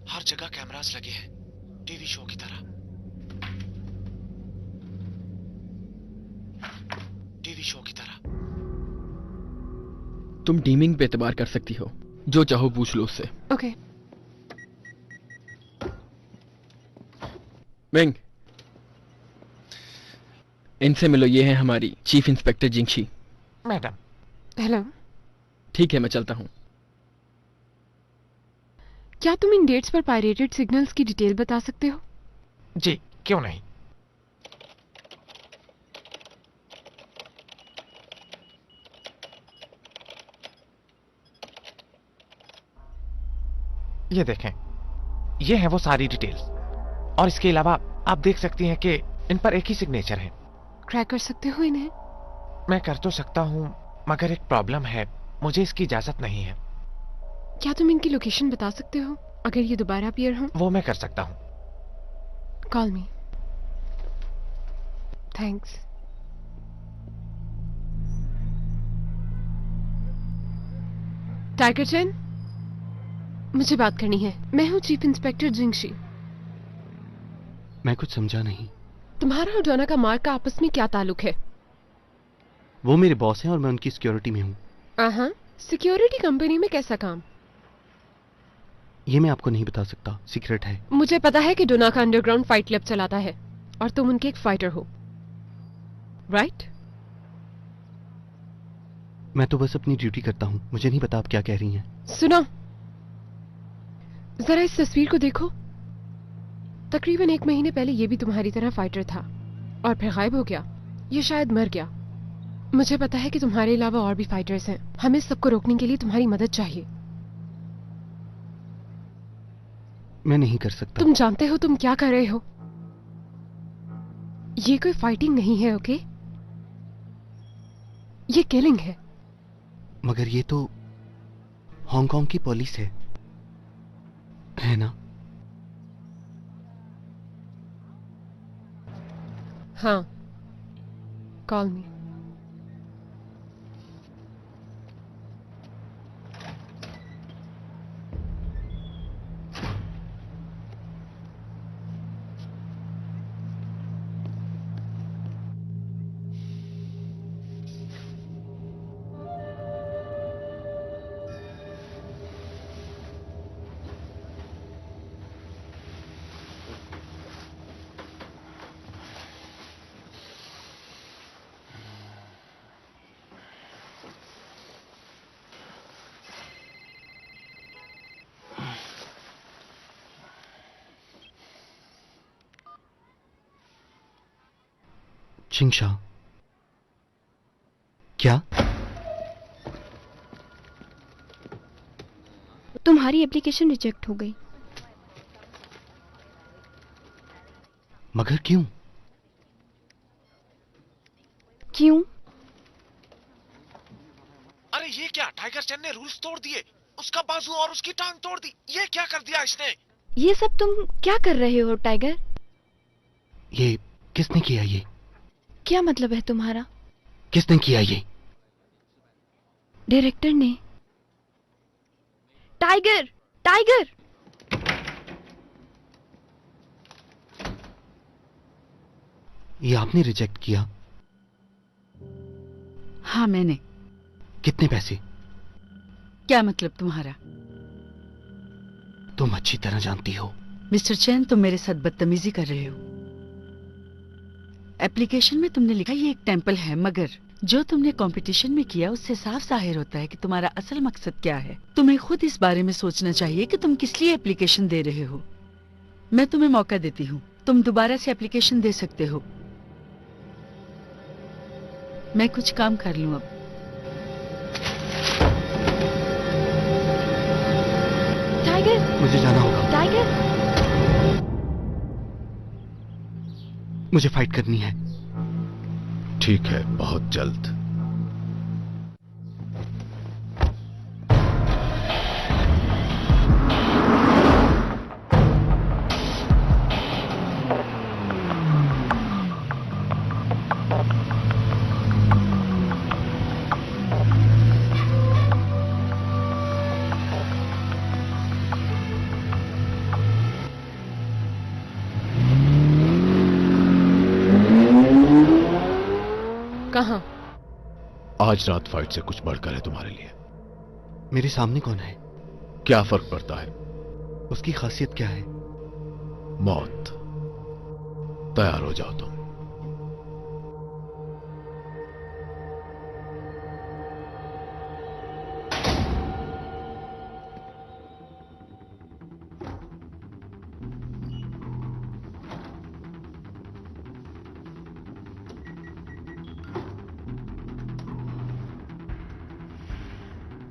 हर जगह कैमरास लगे हैं, टीवी शो की तरह। टीवी शो की तरह। तुम डीमिंग पे एतबार कर सकती हो, जो चाहो पूछ लो उससे। ओके। मिंग, इनसे मिलो, ये है हमारी चीफ इंस्पेक्टर जिंगशी। मैडम। हेलो। ठीक है, मैं चलता हूं। क्या तुम इन डेट्स पर पायरेटेड सिग्नल्स की डिटेल बता सकते हो? जी, क्यों नहीं। ये देखें, ये है वो सारी डिटेल्स, और इसके अलावा आप देख सकती हैं कि इन पर एक ही सिग्नेचर है। ट्रैक कर सकते हो इन्हें? मैं कर तो सकता हूं, मगर एक प्रॉब्लम है, मुझे इसकी इजाजत नहीं है। क्या तुम इनकी लोकेशन बता सकते हो अगर ये दोबारा अपीयर हो? वो मैं कर सकता हूं। कॉल मी। थैंक्स। टाइगर चैन, मुझे बात करनी है। मैं हूं चीफ इंस्पेक्टर जिंगशी। मैं कुछ समझा नहीं। तुम्हारा और डोना का मार्क का आपस में क्या ताल्लुक है? वो मेरे बॉस हैं और मैं उनकी सिक्योरिटी में हूं। सिक्योरिटी कंपनी में कैसा काम? ये मैं आपको नहीं बता सकता, सीक्रेट है। मुझे पता है कि डोना का अंडरग्राउंड फाइट क्लब चलाता है और तुम उनके एक फाइटर हो, राइट? मैं तो बस अपनी ड्यूटी करता हूं, मुझे नहीं पता आप क्या कह रही हैं। सुनो, जरा इस तस्वीर को देखो। तकरीबन 1 महीने पहले ये भी तुम्हारी तरह फाइटर था और फिर गायब हो गया। ये शायद मर गया। मुझे पता है कि तुम्हारे अलावा और भी फाइटर्स हैं। हमें सबको रोकने के लिए तुम्हारी मदद चाहिए। मैं नहीं कर सकता। तुम जानते हो तुम क्या कर रहे हो? ये कोई फाइटिंग नहीं है, ओके? ये किलिंग है। मगर ये तो हांगकांग की पुलिस है ना? हाँ, कॉल मी। चिंगशा, क्या? तुम्हारी एप्लीकेशन रिजेक्ट हो गई। मगर क्यों? क्यों? अरे ये क्या, टाइगर चैन ने रूल्स तोड़ दिए, उसका बाजू और उसकी टांग तोड़ दी। ये क्या कर दिया इसने? ये सब तुम क्या कर रहे हो टाइगर? ये किसने किया? ये क्या मतलब है तुम्हारा? किसने किया ये? डायरेक्टर ने। Tiger, tiger! ये आपने रिजेक्ट किया? हाँ मैंने। कितने पैसे? क्या मतलब तुम्हारा? तुम अच्छी तरह जानती हो। मिस्टर चैन, तुम मेरे साथ बदतमीजी कर रहे हो। एप्लीकेशन में तुमने लिखा ये एक टेंपल है, मगर जो तुमने कंपटीशन में किया उससे साफ जाहिर होता है कि तुम्हारा असल मकसद क्या है। तुम्हें खुद इस बारे में सोचना चाहिए कि तुम किस लिए एप्लीकेशन दे रहे हो। मैं तुम्हें मौका देती हूँ, तुम दोबारा से एप्लीकेशन दे सकते हो। मैं कुछ काम कर लूं अब। टाइगर, मुझे जाना होगा। टाइगर! मुझे फाइट करनी है। ठीक है, बहुत जल्द। कहाँ? आज रात फाइट से कुछ बढ़कर है तुम्हारे लिए। मेरे सामने कौन है? क्या फर्क पड़ता है? उसकी खासियत क्या है? मौत। तैयार हो जाओ तुम।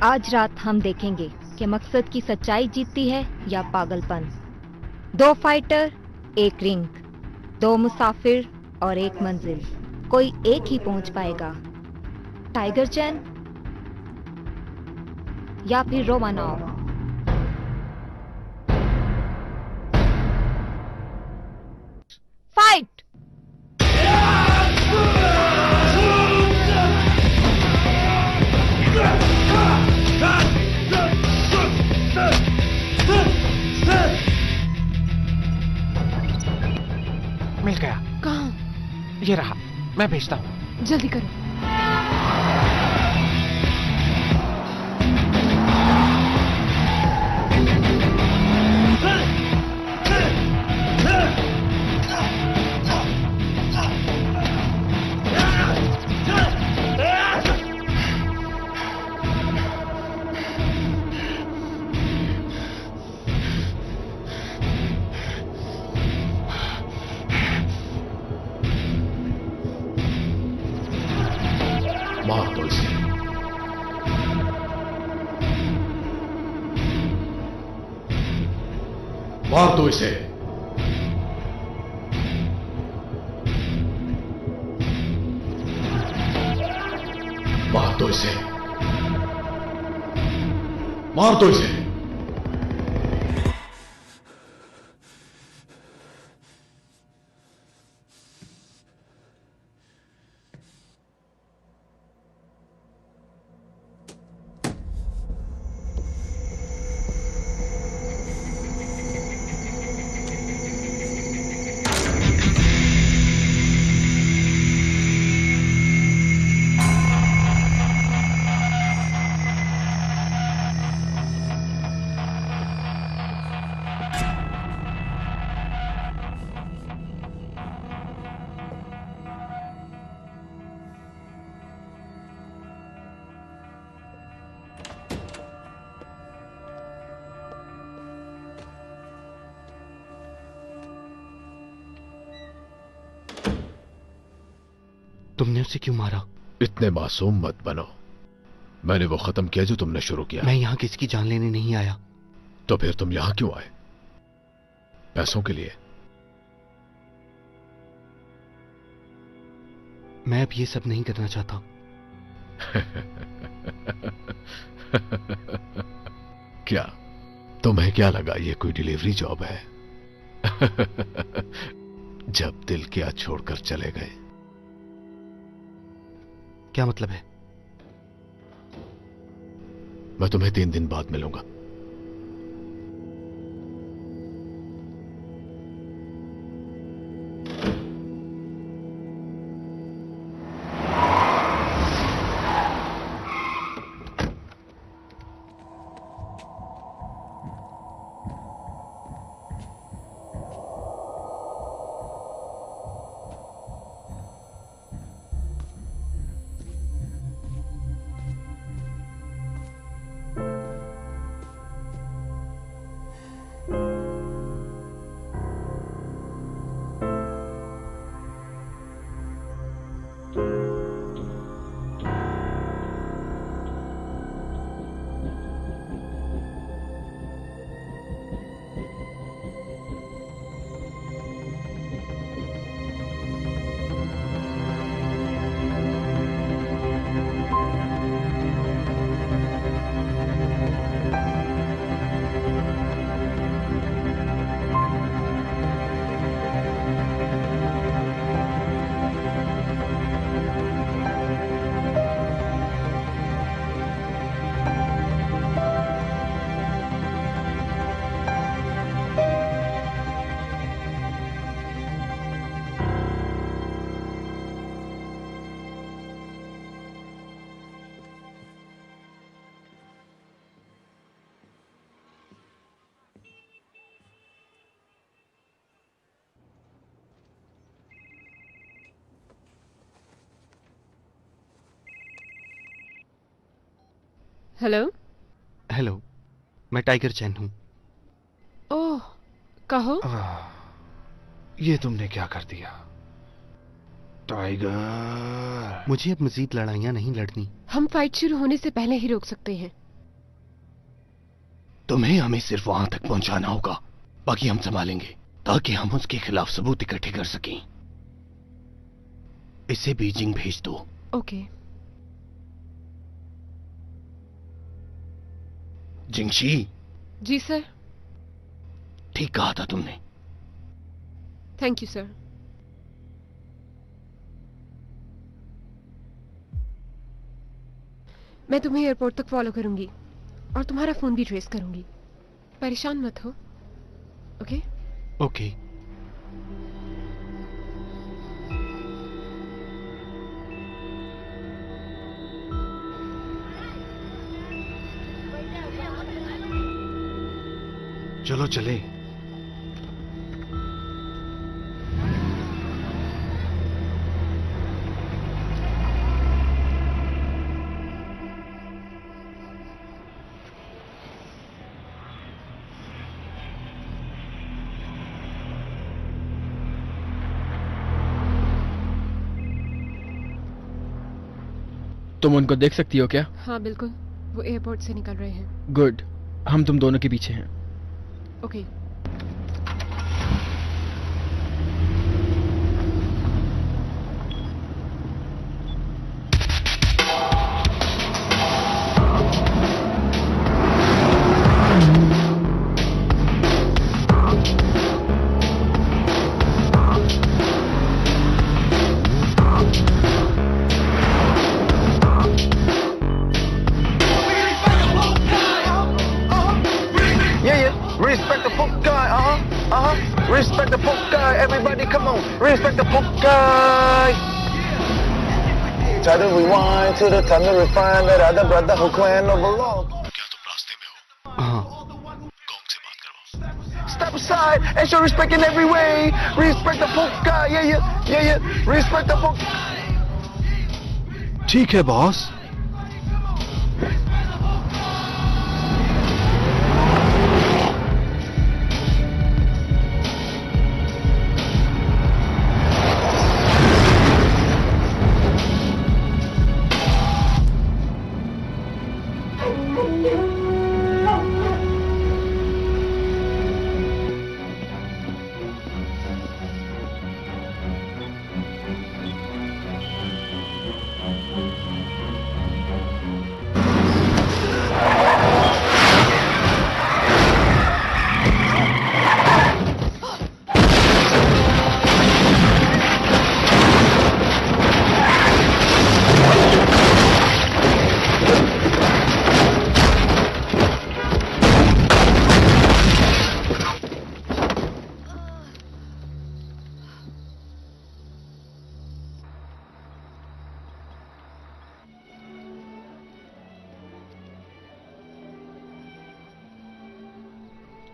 आज रात हम देखेंगे कि मकसद की सच्चाई जीतती है या पागलपन। 2 फाइटर, 1 रिंग, 2 मुसाफिर और 1 मंजिल। कोई एक ही पहुंच पाएगा। टाइगर चैन या फिर रोमानॉव। फाइट! मिल गया। कहाँ? ये रहा, मैं भेजता हूँ। जल्दी करो। मार दो इसे। मार दो इसे। इसे, मार दो इसे। तुमने उसे क्यों मारा? इतने मासूम मत बनो। मैंने वो खत्म किया जो तुमने शुरू किया। मैं यहां किसी की जान लेने नहीं आया। तो फिर तुम यहां क्यों आए? पैसों के लिए? मैं अब ये सब नहीं करना चाहता। क्या तुम्हें क्या लगा ये कोई डिलीवरी जॉब है? जब दिल क्या छोड़कर चले गए। क्या मतलब है? मैं तुम्हें 3 दिन बाद मिलूंगा। हेलो। हेलो, मैं टाइगर चैन हूं। ओह, कहो। ये तुमने क्या कर दिया टाइगर? मुझे अब मजीद लड़ाइयां नहीं लड़नी। हम फाइट शुरू होने से पहले ही रोक सकते हैं। तुम्हें हमें सिर्फ वहां तक पहुंचाना होगा, बाकी हम संभालेंगे, ताकि हम उसके खिलाफ सबूत इकट्ठे कर सकें। इसे बीजिंग भेज दो। ओके। जिंगशी। जी सर। ठीक कहा था तुमने। Thank you sir. मैं तुम्हें एयरपोर्ट तक फॉलो करूंगी और तुम्हारा फोन भी ट्रेस करूंगी। परेशान मत हो। ओके? ओके। चलो चले। तुम उनको देख सकती हो क्या? हाँ बिल्कुल, वो एयरपोर्ट से निकल रहे हैं। गुड, हम तुम दोनों के पीछे हैं। Okay. Respect the Pokai, everybody come on. Respect the Pokai. Try to rewind to the time to refine that other brother who clan overall. Step aside and show respect in every way. Respect the Pokai, yeah. Respect the Pokai. ठीक है boss.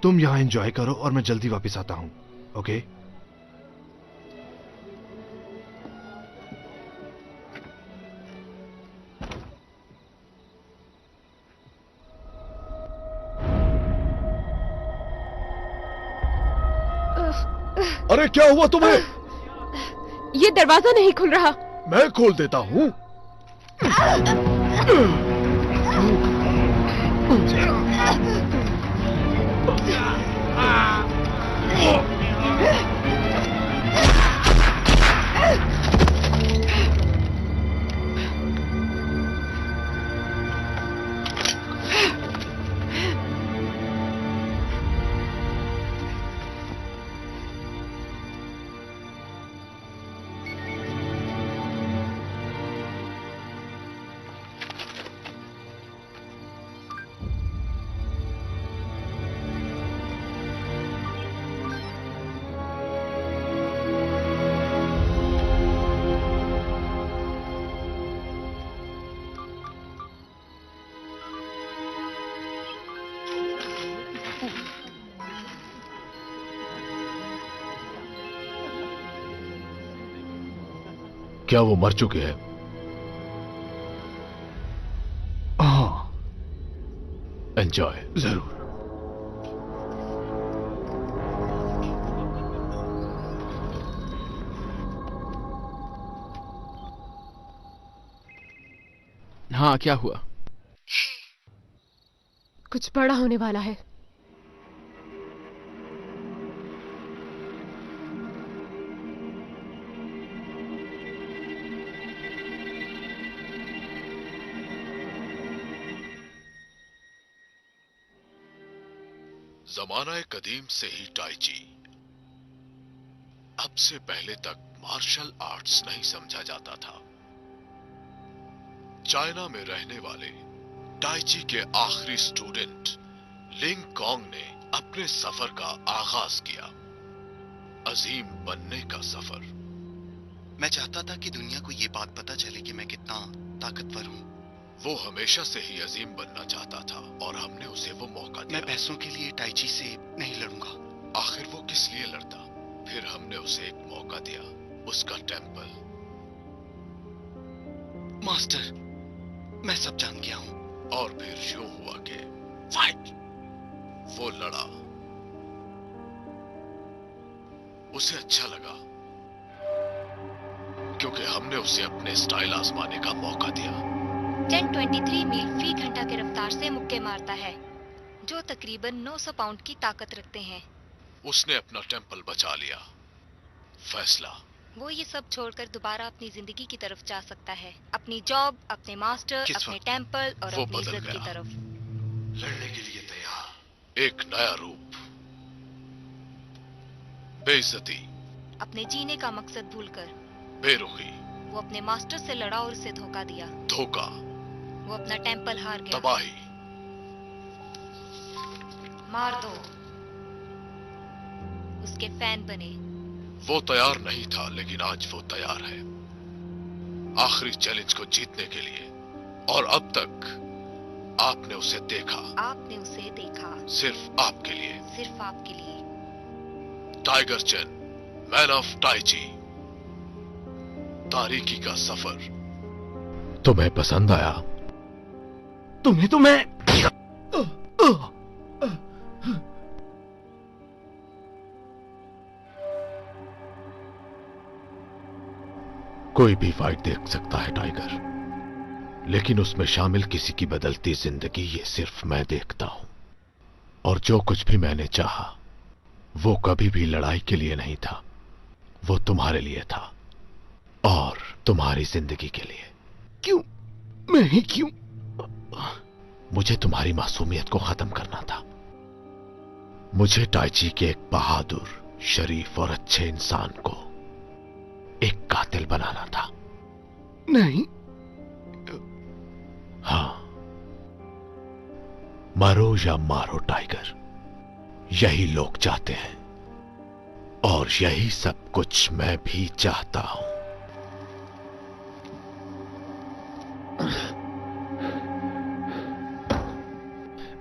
तुम यहां enjoy करो और मैं जल्दी वापस आता हूं, ओके? अरे क्या हुआ तुम्हें? ये दरवाजा नहीं खुल रहा। मैं खोल देता हूं। क्या वो मर चुके हैं? हाँ। एंजॉय। जरूर। हाँ, क्या हुआ? कुछ बड़ा होने वाला है। जमाना कदीम से ही टाइची अब से पहले तक मार्शल आर्ट्स नहीं समझा जाता था। चाइना में रहने वाले टाइची के आखिरी स्टूडेंट लिंग कॉन्ग ने अपने सफर का आगाज किया, अजीम बनने का सफर। मैं चाहता था कि दुनिया को यह बात पता चले कि मैं कितना ताकतवर हूं। वो हमेशा से ही अजीम बनना चाहता था और हमने उसे वो मौका दिया। मैं पैसों के लिए टाइची से नहीं लड़ूंगा। आखिर वो किस लिए लड़ता? फिर हमने उसे एक मौका दिया, उसका टेंपल। मास्टर, मैं सब जान गया हूं। और फिर यूं हुआ कि फाइट, वो लड़ा। उसे अच्छा लगा क्योंकि हमने उसे अपने स्टाइल आजमाने का मौका दिया। 1023 मील फी घंटा की रफ्तार से मुक्के मारता है, जो तकरीबन 900 पाउंड की ताकत रखते हैं। उसने अपना टेंपल बचा लिया। फैसला, वो ये सब छोड़कर दोबारा अपनी जिंदगी की तरफ जा सकता है, अपनी जॉब, अपने मास्टर, अपने टेंपल और अपनी इज्जत की तरफ। लड़ने के लिए तैयार। एक नया रूप, बेइज्जती, अपने जीने का मकसद भूलकर बेरुखी। वो अपने मास्टर से लड़ा और उसे धोखा दिया। धोखा, वो अपना टेंपल हार गया। तबाही, मार दो। उसके फैन बने। वो तैयार नहीं था, लेकिन आज वो तैयार है आखिरी चैलेंज को जीतने के लिए। और अब तक आपने उसे देखा। आपने उसे देखा सिर्फ आपके लिए। सिर्फ आपके लिए। Tiger chain, man of tai chi, तारीकी का सफर तुम्हें पसंद आया? तुम्हें तो मैं कोई भी फाइट देख सकता है टाइगर, लेकिन उसमें शामिल किसी की बदलती जिंदगी ये सिर्फ मैं देखता हूं। और जो कुछ भी मैंने चाहा वो कभी भी लड़ाई के लिए नहीं था, वो तुम्हारे लिए था और तुम्हारी जिंदगी के लिए। क्यों? मैं ही क्यों? मुझे तुम्हारी मासूमियत को खत्म करना था। मुझे टाइची के एक बहादुर, शरीफ और अच्छे इंसान को एक कातिल बनाना था। नहीं। हां, मरो या मारो टाइगर, यही लोग चाहते हैं और यही सब कुछ मैं भी चाहता हूं।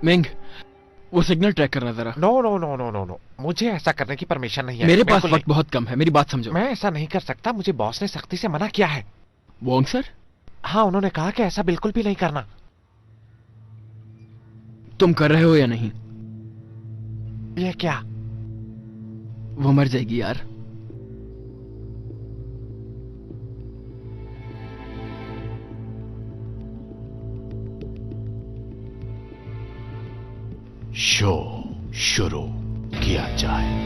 मिंग, वो सिग्नल ट्रैक करना जरा। No no no no no no, मुझे ऐसा करने की परमिशन नहीं है। मेरे पास वक्त बहुत कम है, मेरी बात समझो। मैं ऐसा नहीं कर सकता, मुझे बॉस ने सख्ती से मना किया है। Wong sir? हाँ, उन्होंने कहा कि ऐसा बिल्कुल भी नहीं करना। तुम कर रहे हो या नहीं? ये क्या? वो मर जाएगी यार। शो शुरू किया जाए।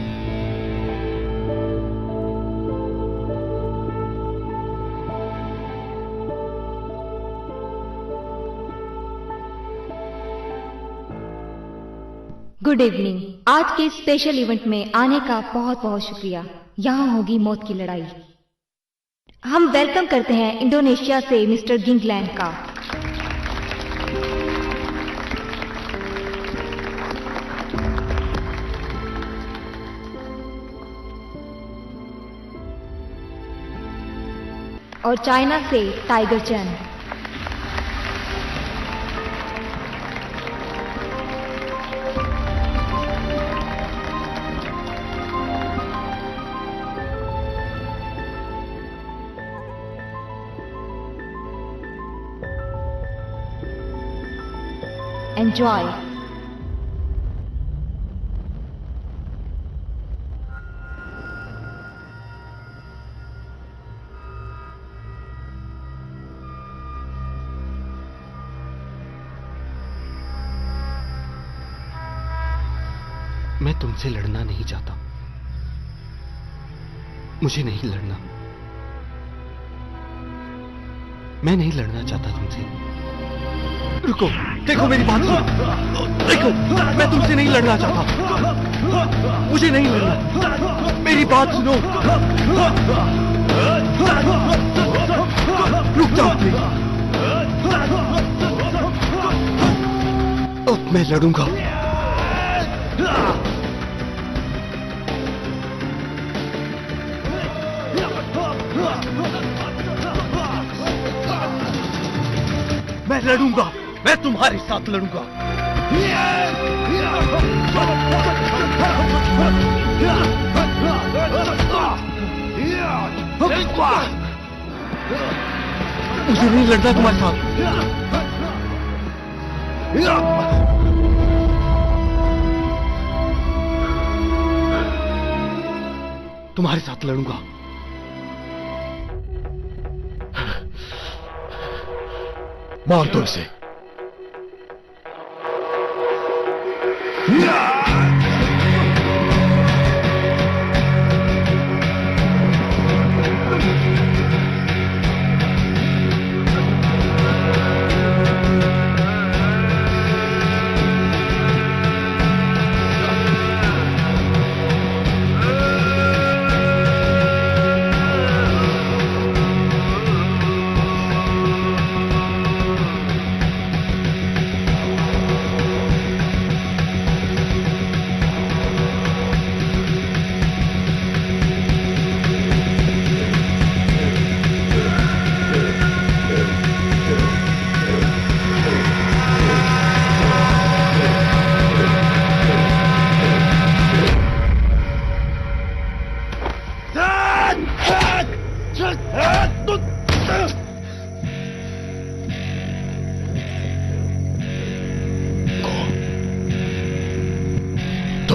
Good evening. आज के स्पेशल इवेंट में आने का बहुत बहुत शुक्रिया। यहाँ होगी मौत की लड़ाई। हम वेलकम करते हैं इंडोनेशिया से मिस्टर गिंगलैंड का। और चाइना से टाइगर चेन। Enjoy. मैं तुमसे लड़ना नहीं चाहता। मुझे नहीं लड़ना। मैं नहीं लड़ना चाहता तुमसे। रुको, देखो मेरी बात सुनो। देखो, मैं तुमसे नहीं लड़ना चाहता। मुझे नहीं लड़ना। मेरी बात सुनो। रुक जाओ प्लीज। अब मैं लड़ूंगा। मैं लड़ूंगा। मैं तुम्हारे साथ लड़ूंगा। मुझे नहीं लड़ना तुम्हारे साथ। तुम्हारे साथ लड़ूंगा। मार दो इसे।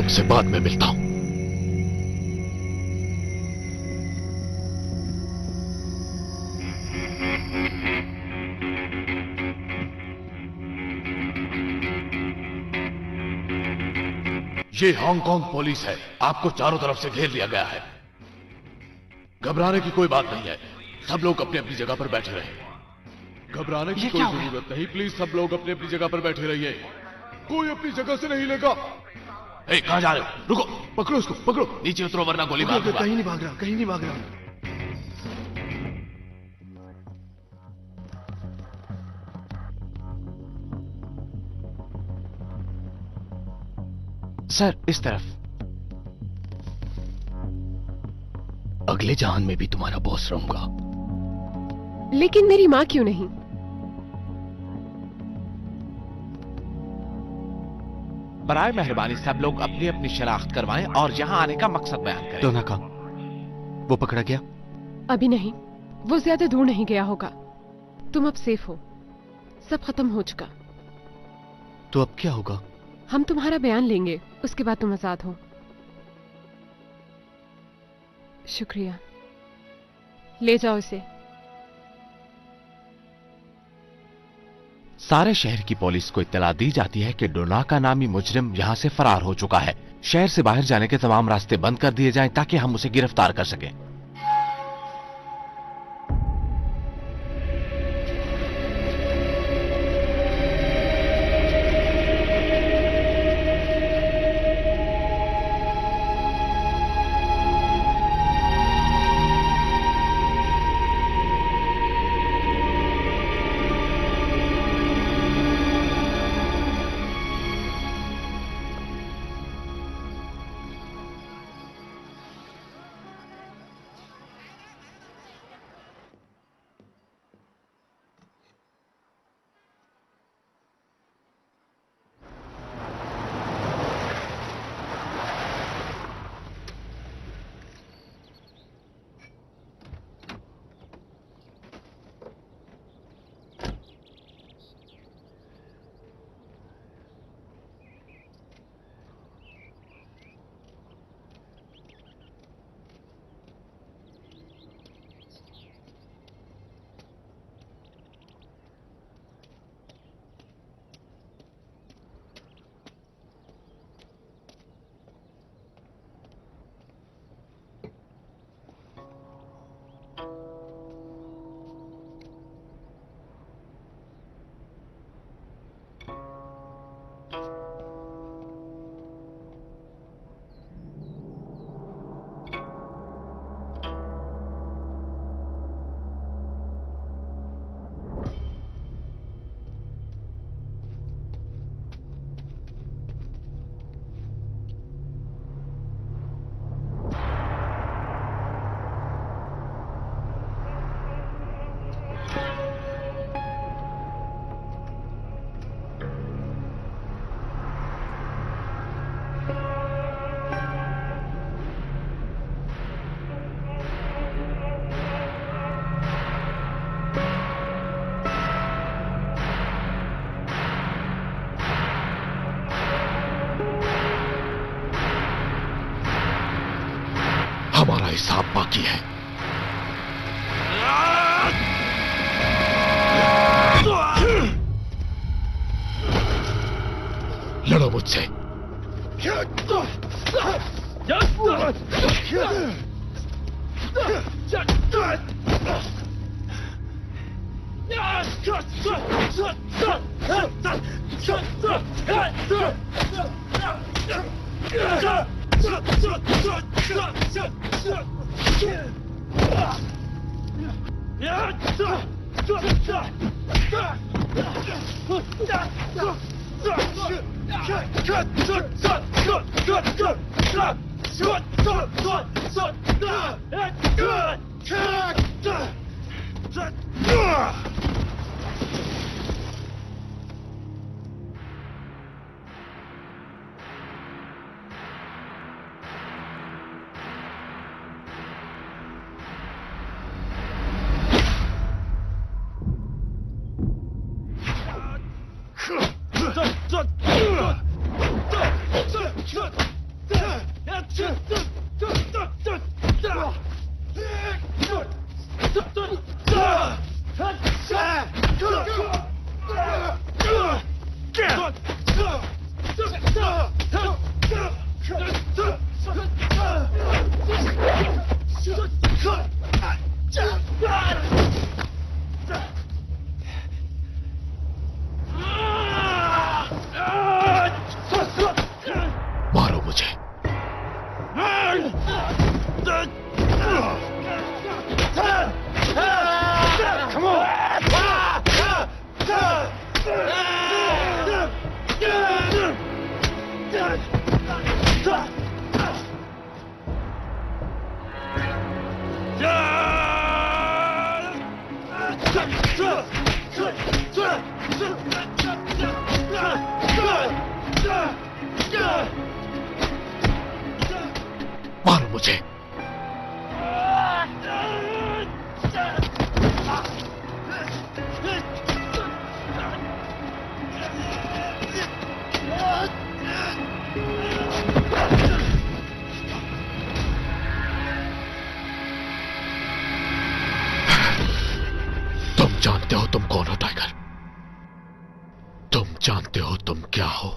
तुमसे बाद में मिलता हूं। ये हांगकांग पुलिस है, आपको चारों तरफ से घेर लिया गया है। घबराने की कोई बात नहीं है, सब लोग अपनी अपनी जगह पर बैठे रहे। घबराने की कोई जरूरत नहीं, प्लीज सब लोग अपनी अपनी जगह पर बैठे रहिए, कोई अपनी जगह से नहीं लेगा। कहां जा रहे हो? रुको, पकड़ो उसको, पकड़ो, नीचे उतरो वरना गोली मार दूंगा। कहीं नहीं भाग रहा, कहीं नहीं भाग रहा। सर इस तरफ। अगले जहान में भी तुम्हारा बॉस रहूंगा। लेकिन मेरी माँ क्यों नहीं? बराए मेहरबानी सब लोग अपनी अपनी शनाख्त करवाएं और यहां आने का मकसद बयान करें। डोना का वो पकड़ा गया? अभी नहीं, वो ज्यादा दूर नहीं गया होगा। तुम अब सेफ हो, सब खत्म हो चुका। तो अब क्या होगा? हम तुम्हारा बयान लेंगे, उसके बाद तुम आजाद हो। शुक्रिया, ले जाओ इसे। सारे शहर की पुलिस को इत्तला दी जाती है कि डोनाका नामी मुजरिम यहां से फरार हो चुका है। शहर से बाहर जाने के तमाम रास्ते बंद कर दिए जाएं ताकि हम उसे गिरफ्तार कर सकें। हमारा हिसाब बाकी है। लड़ो मुझसे। मारो मुझे। मारो मुझे। तुम जानते हो तुम कौन हो टाइगर? तुम जानते हो तुम क्या हो?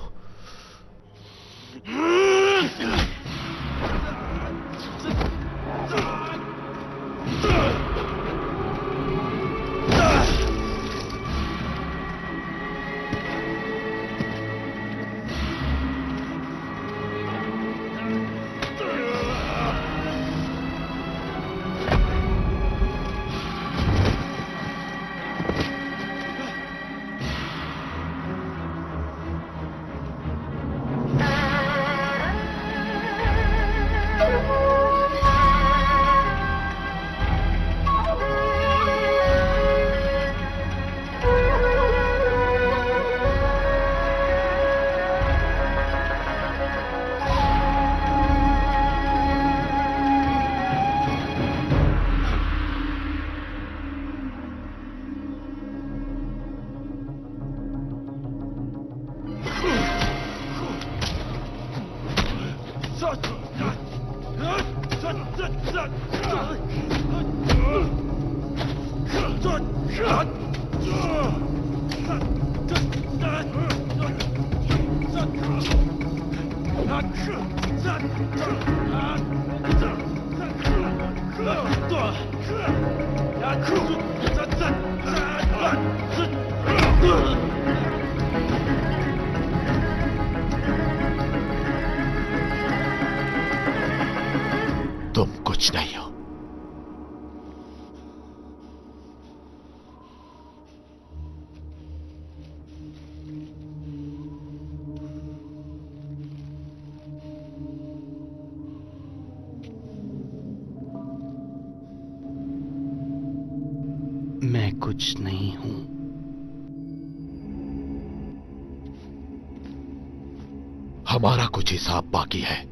तुम कुछ नहीं हो। मैं कुछ नहीं हूं। हमारा कुछ हिसाब बाकी है।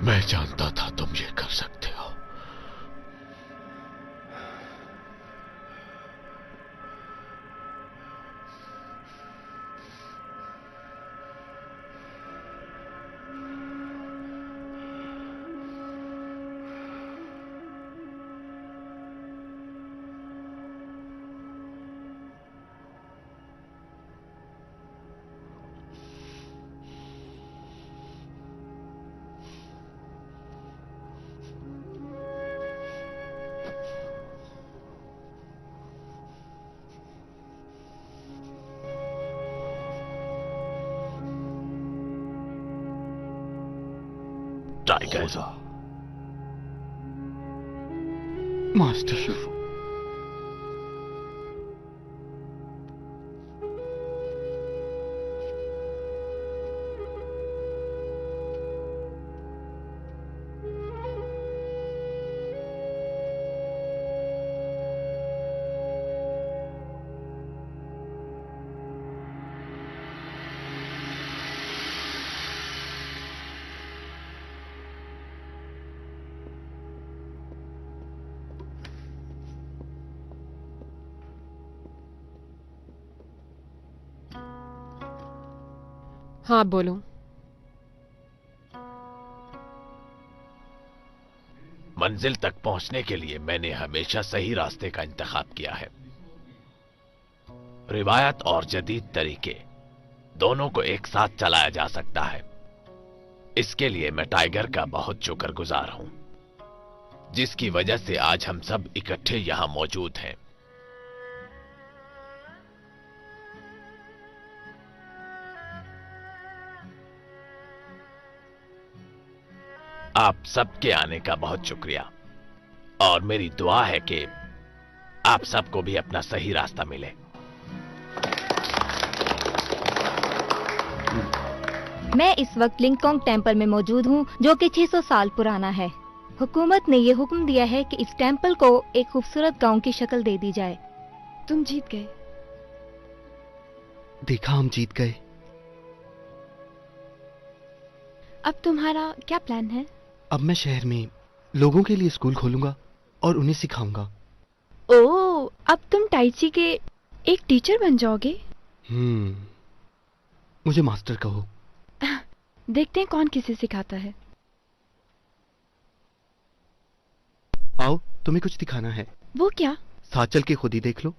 मैं जानता था तुम ये कर सकते हो। Tiger, master. हाँ बोलो। मंजिल तक पहुंचने के लिए मैंने हमेशा सही रास्ते का इंतखाब किया है। रिवायत और जदीद तरीके दोनों को एक साथ चलाया जा सकता है। इसके लिए मैं टाइगर का बहुत शुक्रगुजार हूं, जिसकी वजह से आज हम सब इकट्ठे यहां मौजूद हैं। आप सबके आने का बहुत शुक्रिया और मेरी दुआ है कि आप सबको भी अपना सही रास्ता मिले। मैं इस वक्त लिंगकोंग टेम्पल में मौजूद हूँ, जो कि 600 साल पुराना है। हुकूमत ने ये हुक्म दिया है कि इस टेम्पल को एक खूबसूरत गांव की शक्ल दे दी जाए। तुम जीत गए। देखा, हम जीत गए। अब तुम्हारा क्या प्लान है? अब मैं शहर में लोगों के लिए स्कूल खोलूंगा और उन्हें सिखाऊंगा। ओह, अब तुम टाइची के एक टीचर बन जाओगे? मुझे मास्टर कहो। देखते हैं कौन किसे सिखाता है। आओ, तुम्हें कुछ दिखाना है। वो क्या? साथ चल के खुद ही देख लो।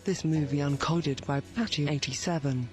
This movie uncoded by Patty87.